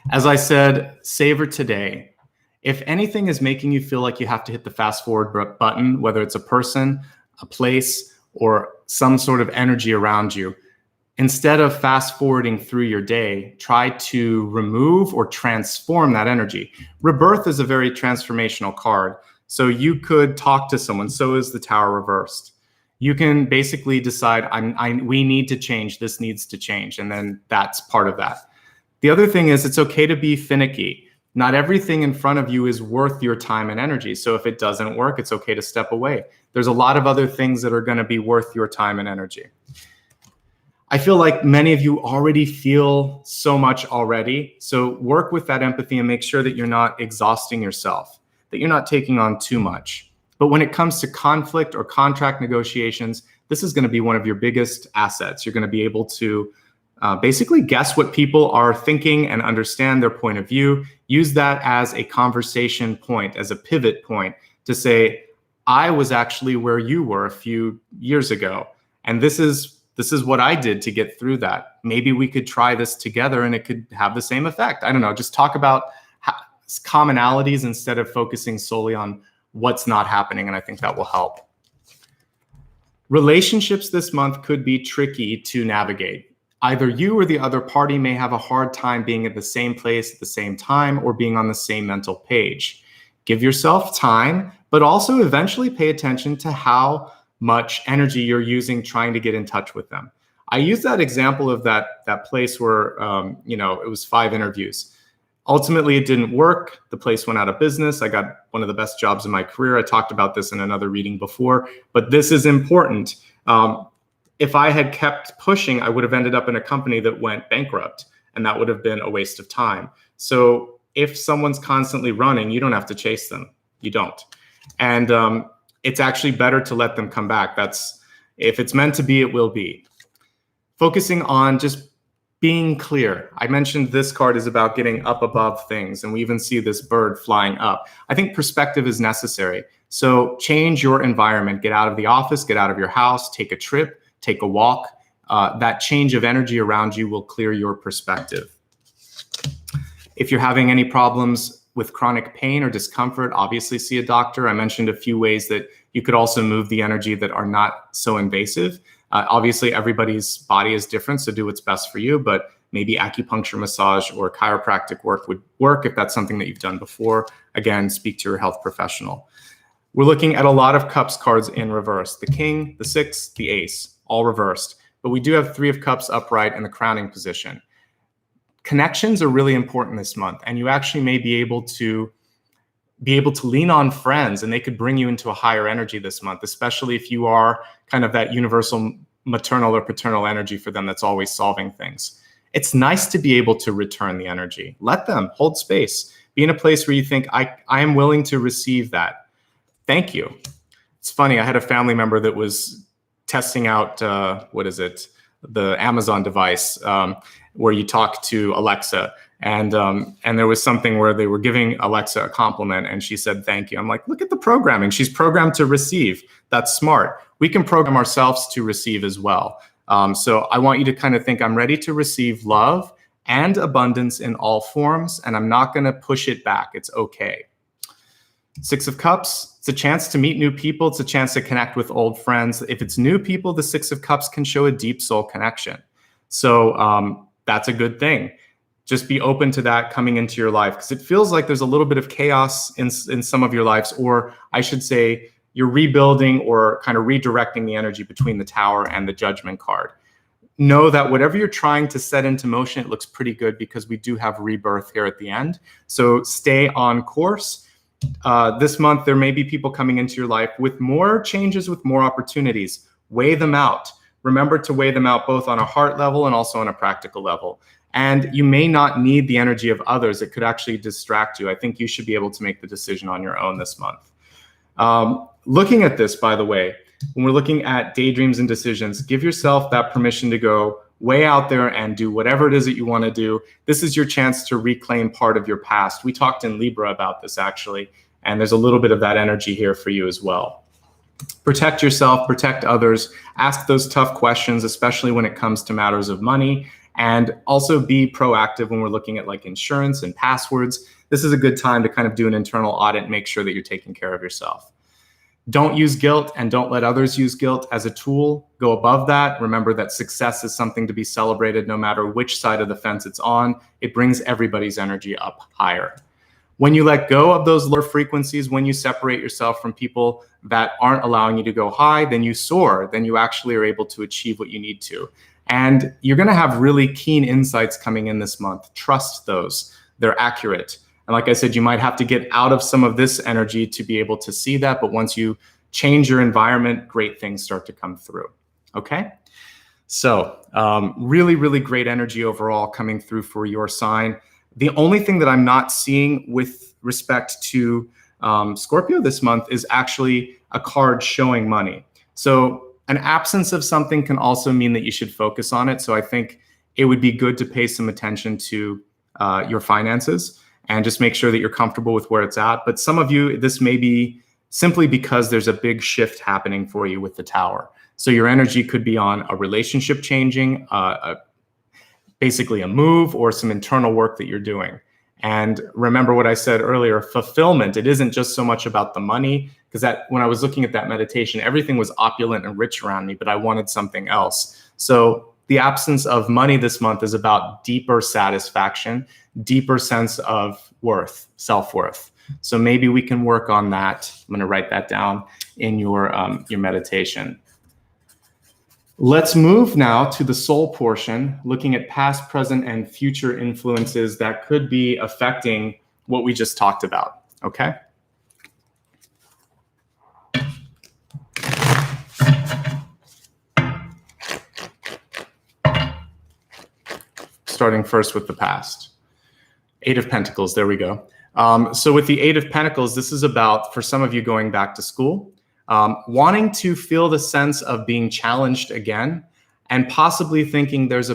As I said, savor today. If anything is making you feel like you have to hit the fast forward button, whether it's a person, a place, or some sort of energy around you, instead of fast forwarding through your day, try to remove or transform that energy. Rebirth is a very transformational card. So you could talk to someone. So is the Tower reversed. You can basically decide, we need to change. This needs to change. And then that's part of that. The other thing is it's okay to be finicky. Not everything in front of you is worth your time and energy. So if it doesn't work, it's okay to step away. There's a lot of other things that are going to be worth your time and energy. I feel like many of you already feel so much already. So work with that empathy and make sure that you're not exhausting yourself, that you're not taking on too much. But when it comes to conflict or contract negotiations, this is going to be one of your biggest assets. You're going to be able to basically guess what people are thinking and understand their point of view. Use that as a conversation point, as a pivot point to say, I was actually where you were a few years ago. And this is what I did to get through that. Maybe we could try this together and it could have the same effect. I don't know, just talk about commonalities instead of focusing solely on what's not happening. And I think that will help. Relationships this month could be tricky to navigate. Either you or the other party may have a hard time being at the same place at the same time or being on the same mental page. Give yourself time, but also eventually pay attention to how much energy you're using trying to get in touch with them. I use that example of that place where, it was 5 interviews. Ultimately, it didn't work. The place went out of business. I got one of the best jobs in my career. I talked about this in another reading before, but this is important. If I had kept pushing, I would have ended up in a company that went bankrupt, and that would have been a waste of time. So if someone's constantly running, you don't have to chase them. You don't. And it's actually better to let them come back. If it's meant to be, it will be. Focusing on just being clear. I mentioned this card is about getting up above things, and we even see this bird flying up. I think perspective is necessary. So change your environment. Get out of the office, get out of your house, take a trip, take a walk. That change of energy around you will clear your perspective. If you're having any problems with chronic pain or discomfort, obviously see a doctor. I mentioned a few ways that you could also move the energy that are not so invasive. Obviously, everybody's body is different, so do what's best for you, but maybe acupuncture, massage, or chiropractic work would work if that's something that you've done before. Again, speak to your health professional. We're looking at a lot of cups cards in reverse. The king, the six, the ace, all reversed. But we do have three of cups upright in the crowning position. Connections are really important this month, and you actually may be able to lean on friends, and they could bring you into a higher energy this month, especially if you are kind of that universal maternal or paternal energy for them that's always solving things. It's nice to be able to return the energy. Let them hold space. Be in a place where you think, I am willing to receive that. Thank you. It's funny, I had a family member that was testing out, the Amazon device where you talk to Alexa. And there was something where they were giving Alexa a compliment and she said, thank you. I'm like, look at the programming. She's programmed to receive. That's smart. We can program ourselves to receive as well. So I want you to kind of think, I'm ready to receive love and abundance in all forms, and I'm not going to push it back. It's okay. Six of Cups, it's a chance to meet new people. It's a chance to connect with old friends. If it's new people, the Six of Cups can show a deep soul connection. So that's a good thing. Just be open to that coming into your life, because it feels like there's a little bit of chaos in some of your lives, or I should say you're rebuilding or kind of redirecting the energy between the Tower and the Judgment card. Know that whatever you're trying to set into motion, it looks pretty good because we do have rebirth here at the end. So stay on course. This month, there may be people coming into your life with more changes, with more opportunities. Weigh them out. Remember to weigh them out both on a heart level and also on a practical level. And you may not need the energy of others. It could actually distract you. I think you should be able to make the decision on your own this month. Looking at this, by the way, when we're looking at daydreams and decisions, give yourself that permission to go way out there and do whatever it is that you want to do. This is your chance to reclaim part of your past. We talked in Libra about this, actually, and there's a little bit of that energy here for you as well. Protect yourself, protect others, ask those tough questions, especially when it comes to matters of money, and also be proactive when we're looking at like insurance and passwords. This is a good time to kind of do an internal audit and make sure that you're taking care of yourself. Don't use guilt and don't let others use guilt as a tool. Go above that. Remember that success is something to be celebrated no matter which side of the fence it's on. It brings everybody's energy up higher. When you let go of those lower frequencies, when you separate yourself from people that aren't allowing you to go high, then you soar. Then you actually are able to achieve what you need to. And you're going to have really keen insights coming in this month. Trust those. They're accurate. And like I said, you might have to get out of some of this energy to be able to see that. But once you change your environment, great things start to come through. Okay? So really, really great energy overall coming through for your sign. The only thing that I'm not seeing with respect to Scorpio this month is actually a card showing money. So an absence of something can also mean that you should focus on it. So I think it would be good to pay some attention to your finances and just make sure that you're comfortable with where it's at. But some of you, this may be simply because there's a big shift happening for you with the Tower. So your energy could be on a relationship changing, basically a move or some internal work that you're doing. And remember what I said earlier, fulfillment. It isn't just so much about the money, because that when I was looking at that meditation, everything was opulent and rich around me, but I wanted something else. So the absence of money this month is about deeper satisfaction, deeper sense of worth, self-worth. So maybe we can work on that. I'm going to write that down in your meditation. Let's move now to the soul portion, looking at past, present, and future influences that could be affecting what we just talked about, okay? Starting first with the past. Eight of Pentacles, there we go. So with the Eight of Pentacles, this is about, for some of you, going back to school, wanting to feel the sense of being challenged again, and possibly thinking there's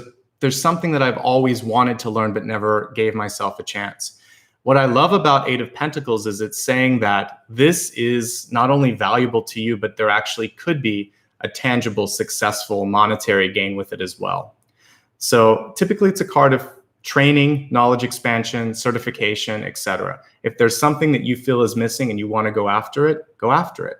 something that I've always wanted to learn but never gave myself a chance. What I love about Eight of Pentacles is it's saying that this is not only valuable to you, but there actually could be a tangible, successful monetary gain with it as well. So typically it's a card of training, knowledge expansion, certification, etc. If there's something that you feel is missing and you want to go after it, go after it.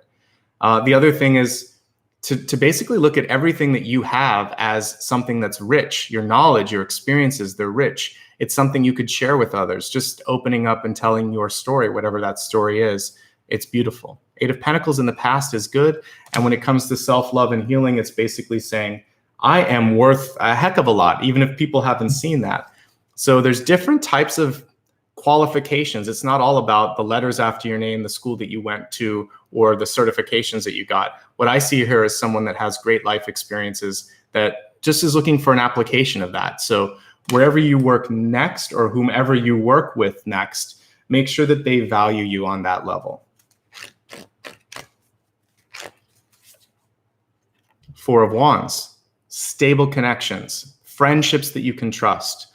The other thing is to basically look at everything that you have as something that's rich. Your knowledge, your experiences, they're rich. It's something you could share with others. Just opening up and telling your story, whatever that story is, it's beautiful. Eight of Pentacles in the past is good. And when it comes to self-love and healing, it's basically saying, I am worth a heck of a lot, even if people haven't seen that. So there's different types of qualifications. It's not all about the letters after your name, the school that you went to, or the certifications that you got. What I see here is someone that has great life experiences that just is looking for an application of that. So wherever you work next, or whomever you work with next, make sure that they value you on that level. Four of Wands. Stable connections, friendships that you can trust,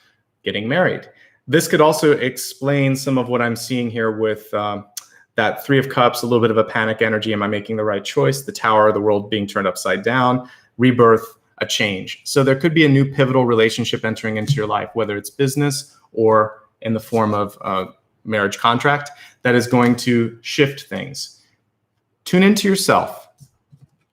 getting married. This could also explain some of what I'm seeing here with that Three of Cups, a little bit of a panic energy. Am I making the right choice? The Tower, the world being turned upside down, rebirth, a change. So there could be a new pivotal relationship entering into your life, whether it's business or in the form of a marriage contract, that is going to shift things. Tune into yourself,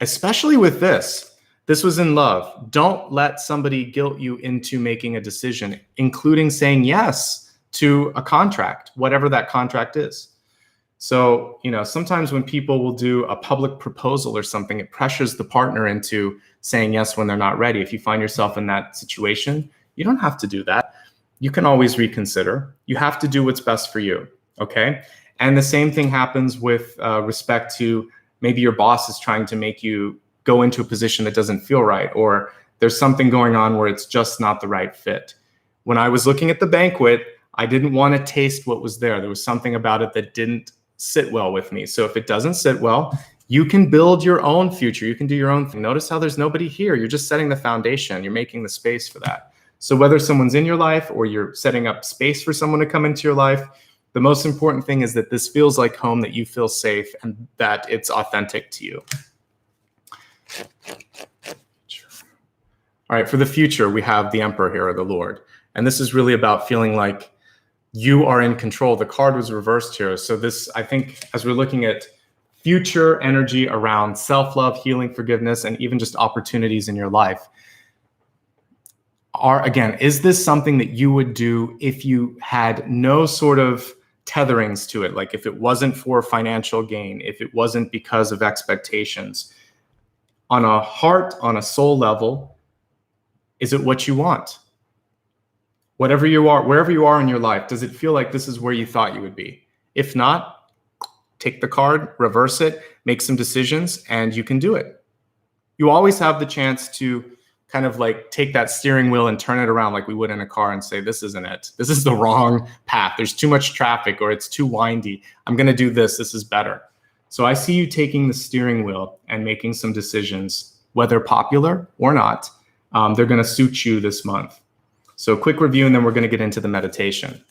especially with this. This was in love. Don't let somebody guilt you into making a decision, including saying yes to a contract, whatever that contract is. So, sometimes when people will do a public proposal or something, it pressures the partner into saying yes when they're not ready. If you find yourself in that situation, you don't have to do that. You can always reconsider. You have to do what's best for you, okay? And the same thing happens with respect to maybe your boss is trying to make you go into a position that doesn't feel right, or there's something going on where it's just not the right fit. When I was looking at the banquet, I didn't want to taste what was there. There was something about it that didn't sit well with me. So if it doesn't sit well, you can build your own future. You can do your own thing. Notice how there's nobody here. You're just setting the foundation. You're making the space for that. So whether someone's in your life or you're setting up space for someone to come into your life, the most important thing is that this feels like home, that you feel safe, and that it's authentic to you. All right, for the future, we have the Emperor here, or the Lord. And this is really about feeling like you are in control. The card was reversed here. So this, I think, as we're looking at future energy around self-love, healing, forgiveness, and even just opportunities in your life, again, is this something that you would do if you had no sort of tetherings to it? Like if it wasn't for financial gain, if it wasn't because of expectations? On a heart, on a soul level, is it what you want? Whatever you are, wherever you are in your life, does it feel like this is where you thought you would be? If not, take the card, reverse it, make some decisions, and you can do it. You always have the chance to kind of like take that steering wheel and turn it around like we would in a car and say, this isn't it. This is the wrong path. There's too much traffic, or it's too windy. I'm going to do this. This is better. So I see you taking the steering wheel and making some decisions, whether popular or not. They're going to suit you this month. So quick review, and then we're going to get into the meditation.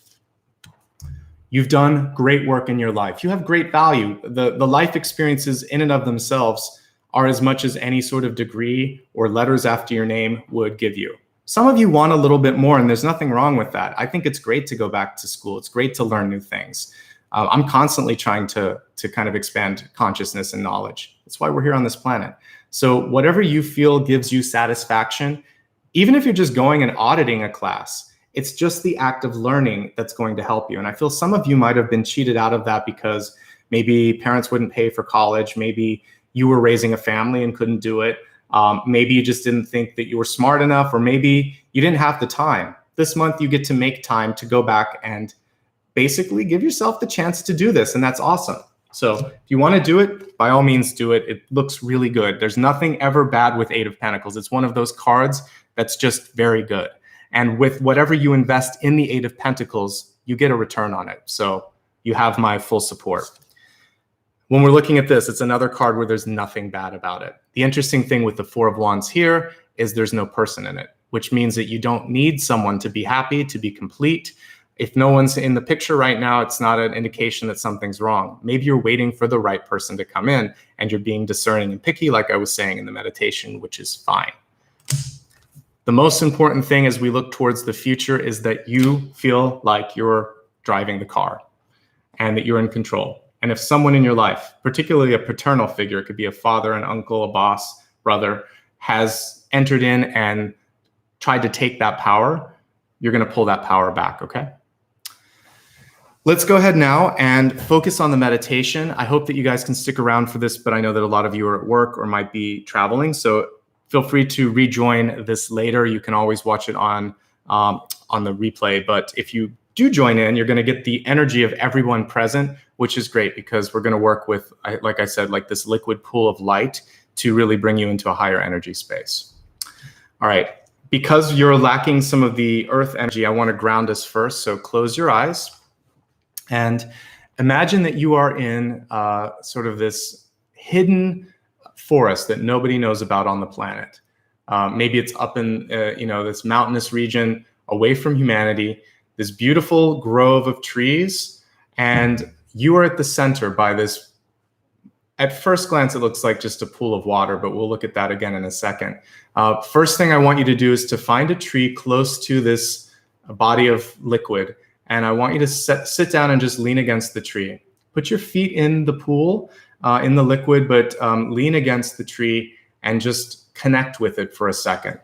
You've done great work in your life. You have great value. The life experiences in and of themselves are as much as any sort of degree or letters after your name would give you. Some of you want a little bit more, and there's nothing wrong with that. I think it's great to go back to school. It's great to learn new things. I'm constantly trying to kind of expand consciousness and knowledge. That's why we're here on this planet. So whatever you feel gives you satisfaction, even if you're just going and auditing a class, it's just the act of learning that's going to help you. And I feel some of you might have been cheated out of that because maybe parents wouldn't pay for college. Maybe you were raising a family and couldn't do it. Maybe you just didn't think that you were smart enough, or maybe you didn't have the time. This month, you get to make time to go back and basically give yourself the chance to do this, and that's awesome. So if you want to do it, by all means do it. It looks really good. There's nothing ever bad with Eight of Pentacles. It's one of those cards that's just very good. And with whatever you invest in the Eight of Pentacles, you get a return on it. So you have my full support. When we're looking at this, it's another card where there's nothing bad about it. The interesting thing with the Four of Wands here is there's no person in it, which means that you don't need someone to be happy, to be complete. If no one's in the picture right now, it's not an indication that something's wrong. Maybe you're waiting for the right person to come in and you're being discerning and picky, like I was saying in the meditation, which is fine. The most important thing as we look towards the future is that you feel like you're driving the car and that you're in control. And if someone in your life, particularly a paternal figure, it could be a father, an uncle, a boss, brother, has entered in and tried to take that power, you're going to pull that power back, okay? Let's go ahead now and focus on the meditation. I hope that you guys can stick around for this, but I know that a lot of you are at work or might be traveling, so feel free to rejoin this later. You can always watch it on the replay, but if you do join in, you're going to get the energy of everyone present, which is great because we're going to work with, like I said, like this liquid pool of light to really bring you into a higher energy space. All right, because you're lacking some of the earth energy, I want to ground us first. So close your eyes and imagine that you are in sort of this hidden forest that nobody knows about on the planet. Maybe it's up in this mountainous region away from humanity, this beautiful grove of trees, and you are at the center by this. At first glance, it looks like just a pool of water, but we'll look at that again in a second. First thing I want you to do is to find a tree close to this body of liquid, and I want you to sit down and just lean against the tree. Put your feet in the pool, in the liquid, but lean against the tree and just connect with it for a second.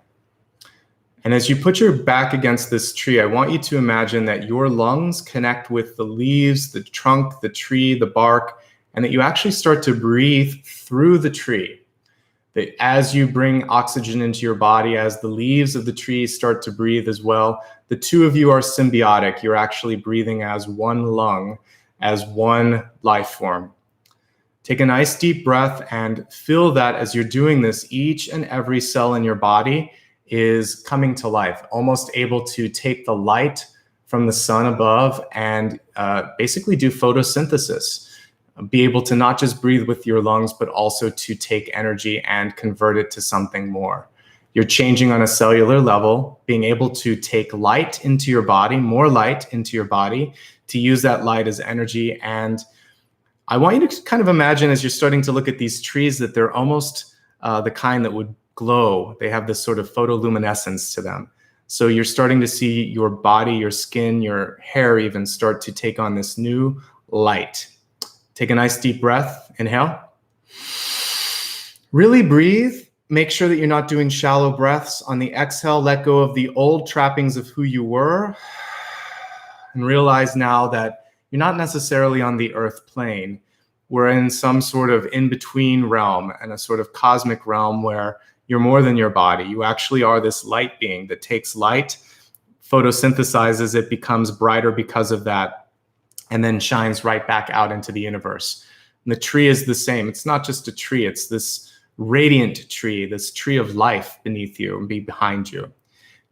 And as you put your back against this tree, I want you to imagine that your lungs connect with the leaves, the trunk, the tree, the bark, and that you actually start to breathe through the tree. That as you bring oxygen into your body, as the leaves of the tree start to breathe as well, the two of you are symbiotic. You're actually breathing as one lung, as one life form. Take a nice deep breath and feel that as you're doing this, each and every cell in your body is coming to life, almost able to take the light from the sun above and basically do photosynthesis. Be able to not just breathe with your lungs, but also to take energy and convert it to something more. You're changing on a cellular level, being able to take light into your body, more light into your body, to use that light as energy. And I want you to kind of imagine as you're starting to look at these trees that they're almost the kind that would glow. They have this sort of photoluminescence to them. So you're starting to see your body, your skin, your hair even start to take on this new light. Take a nice deep breath. Inhale. Really breathe. Make sure that you're not doing shallow breaths. On the exhale, let go of the old trappings of who you were and realize now that you're not necessarily on the earth plane. We're in some sort of in-between realm and a sort of cosmic realm where you're more than your body. You actually are this light being that takes light, photosynthesizes it, becomes brighter because of that, and then shines right back out into the universe. And the tree is the same. It's not just a tree. It's this radiant tree, this tree of life beneath you and behind you.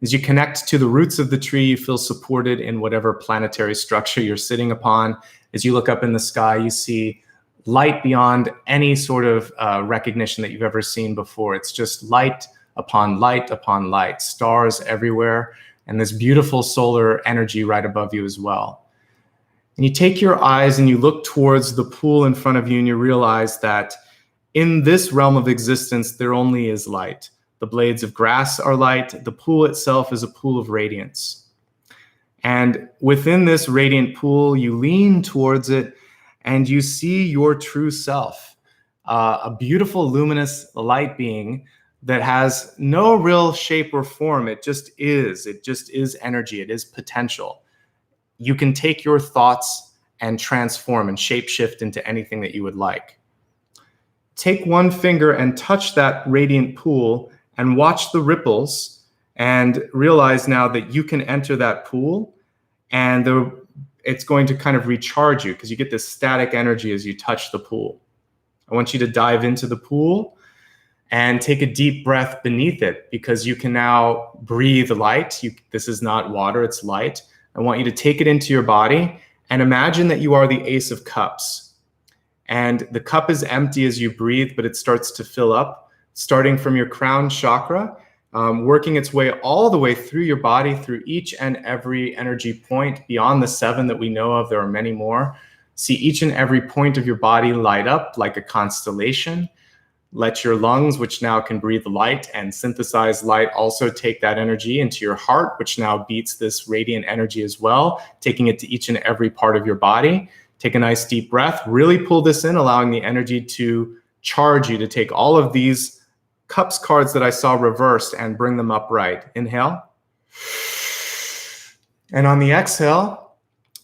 As you connect to the roots of the tree, you feel supported in whatever planetary structure you're sitting upon. As you look up in the sky, you see light beyond any sort of recognition that you've ever seen before. It's just light upon light upon light, stars everywhere, and this beautiful solar energy right above you as well. And you take your eyes and you look towards the pool in front of you and you realize that in this realm of existence, there only is light. The blades of grass are light. The pool itself is a pool of radiance. And within this radiant pool, you lean towards it and you see your true self, a beautiful luminous light being that has no real shape or form. It just is. It just is energy. It is potential. You can take your thoughts and transform and shape shift into anything that you would like. take one finger and touch that radiant pool and watch the ripples, and realize now that you can enter that pool, and it's going to kind of recharge you because you get this static energy as you touch the pool. I want you to dive into the pool and take a deep breath beneath it, because you can now breathe light. This is not water, it's light. I want you to take it into your body and imagine that you are the Ace of Cups. And the cup is empty as you breathe, but it starts to fill up, starting from your crown chakra, working its way all the way through your body, through each and every energy point beyond the 7 that we know of. There are many more. See each and every point of your body light up like a constellation. Let your lungs, which now can breathe light and synthesize light, also take that energy into your heart, which now beats this radiant energy as well, taking it to each and every part of your body. Take a nice deep breath, really pull this in, allowing the energy to charge you, to take all of these cups cards that I saw reversed and bring them upright. Inhale. And on the exhale,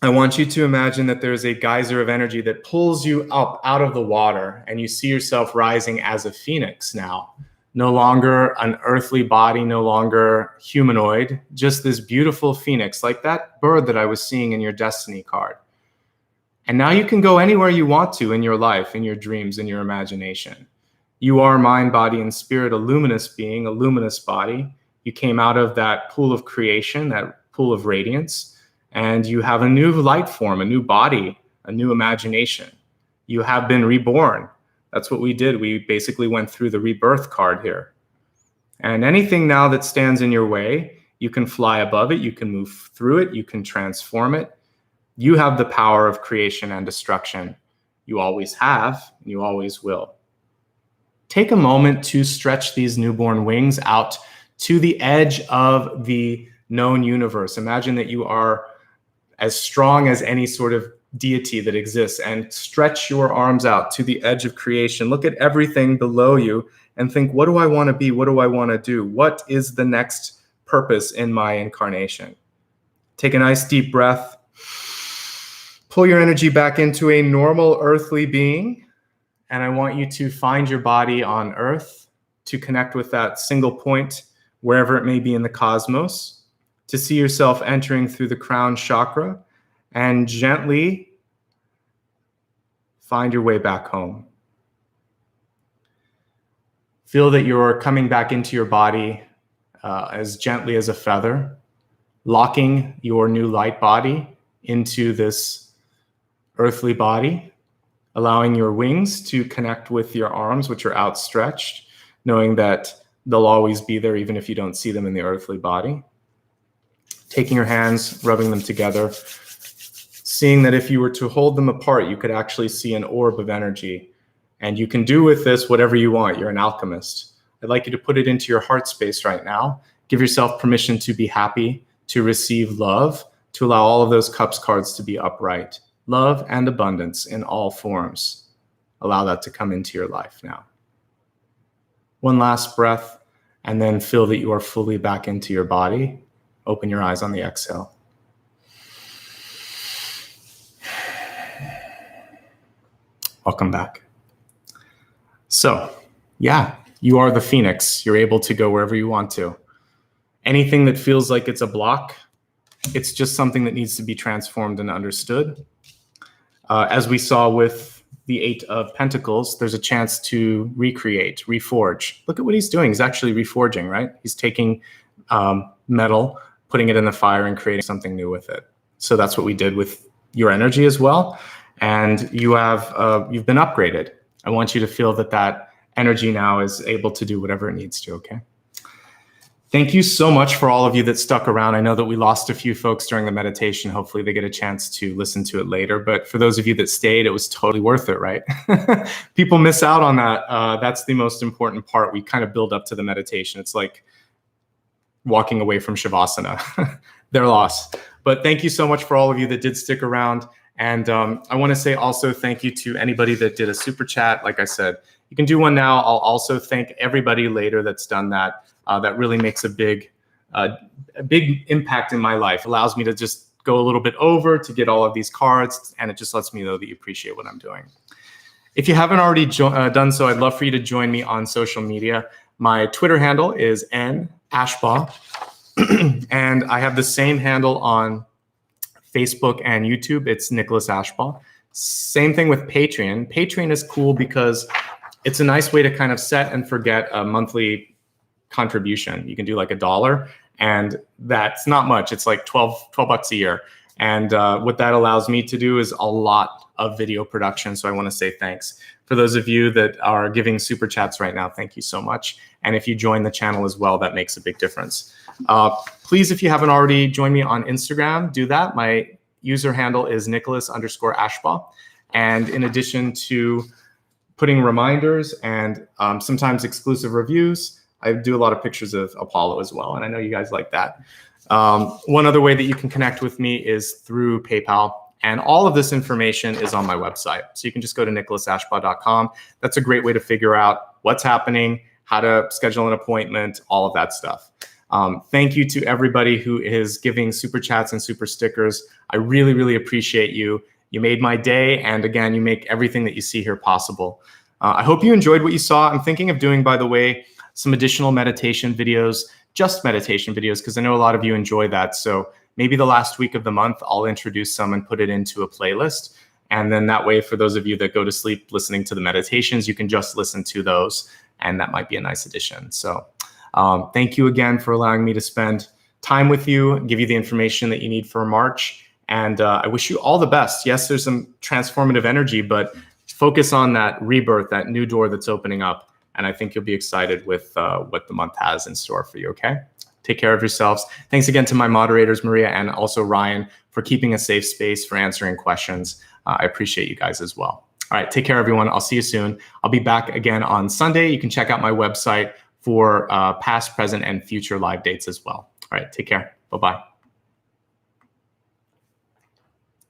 I want you to imagine that there's a geyser of energy that pulls you up out of the water, and you see yourself rising as a phoenix now. No longer an earthly body, no longer humanoid, just this beautiful phoenix, like that bird that I was seeing in your destiny card. And now you can go anywhere you want to in your life, in your dreams, in your imagination. You are mind, body, and spirit, a luminous being, a luminous body. You came out of that pool of creation, that pool of radiance, and you have a new light form, a new body, a new imagination. You have been reborn. That's what we did. We basically went through the rebirth card here. And anything now that stands in your way, you can fly above it, you can move through it, you can transform it. You have the power of creation and destruction. You always have, and you always will. Take a moment to stretch these newborn wings out to the edge of the known universe. Imagine that you are as strong as any sort of deity that exists, and stretch your arms out to the edge of creation. Look at everything below you and think, what do I want to be? What do I want to do? What is the next purpose in my incarnation? Take a nice deep breath. Pull your energy back into a normal earthly being. And I want you to find your body on earth, to connect with that single point, wherever it may be in the cosmos, to see yourself entering through the crown chakra and gently find your way back home. Feel that you're coming back into your body as gently as a feather, locking your new light body into this earthly body, allowing your wings to connect with your arms, which are outstretched, knowing that they'll always be there even if you don't see them in the earthly body. Taking your hands, rubbing them together, seeing that if you were to hold them apart, you could actually see an orb of energy. And you can do with this whatever you want. You're an alchemist. I'd like you to put it into your heart space right now. Give yourself permission to be happy, to receive love, to allow all of those cups cards to be upright. Love and abundance in all forms. Allow that to come into your life now. One last breath, and then feel that you are fully back into your body. Open your eyes on the exhale. Welcome back. So, yeah, you are the phoenix. You're able to go wherever you want to. Anything that feels like it's a block, it's just something that needs to be transformed and understood. As we saw with the 8 of Pentacles, there's a chance to recreate, reforge. Look at what he's doing. He's actually reforging, right? He's taking metal, putting it in the fire and creating something new with it. So that's what we did with your energy as well. And you have, you've been upgraded. I want you to feel that that energy now is able to do whatever it needs to, okay? Thank you so much for all of you that stuck around. I know that we lost a few folks during the meditation. Hopefully they get a chance to listen to it later. But for those of you that stayed, it was totally worth it, right? People miss out on that. That's the most important part. We kind of build up to the meditation. It's like walking away from Shavasana. Their loss. But thank you so much for all of you that did stick around. And I want to say also thank you to anybody that did a super chat. Like I said, you can do one now. I'll also thank everybody later that's done that. That really makes a big impact in my life. Allows me to just go a little bit over to get all of these cards, and it just lets me know that you appreciate what I'm doing. If you haven't already done so, I'd love for you to join me on social media. My Twitter handle is Ashbaugh, and I have the same handle on Facebook and YouTube. It's Nicholas Ashbaugh. Same thing with Patreon. Patreon is cool because it's a nice way to kind of set and forget a monthly contribution. You can do like $1, and that's not much. It's like 12 bucks a year. And what that allows me to do is a lot of video production. So I want to say thanks. For those of you that are giving super chats right now, thank you so much. And if you join the channel as well, that makes a big difference. Please, if you haven't already joined me on Instagram, do that. My user handle is Nicholas_Ashbaugh. And in addition to putting reminders and sometimes exclusive reviews, I do a lot of pictures of Apollo as well. And I know you guys like that. One other way that you can connect with me is through PayPal. And all of this information is on my website. So you can just go to nicholasashbaugh.com. That's a great way to figure out what's happening, how to schedule an appointment, all of that stuff. Thank you to everybody who is giving super chats and super stickers. I really, really appreciate you. You made my day. And again, you make everything that you see here possible. I hope you enjoyed what you saw. I'm thinking of doing, by the way, some additional meditation videos, just meditation videos, because I know a lot of you enjoy that. So maybe the last week of the month, I'll introduce some and put it into a playlist. And then that way, for those of you that go to sleep listening to the meditations, you can just listen to those. And that might be a nice addition. So thank you again for allowing me to spend time with you, give you the information that you need for March. And I wish you all the best. Yes, there's some transformative energy, but focus on that rebirth, that new door that's opening up. And I think you'll be excited with what the month has in store for you, okay? Take care of yourselves. Thanks again to my moderators, Maria and also Ryan, for keeping a safe space, for answering questions. I appreciate you guys as well. All right, take care, everyone. I'll see you soon. I'll be back again on Sunday. You can check out my website for past, present, and future live dates as well. All right, take care. Bye-bye.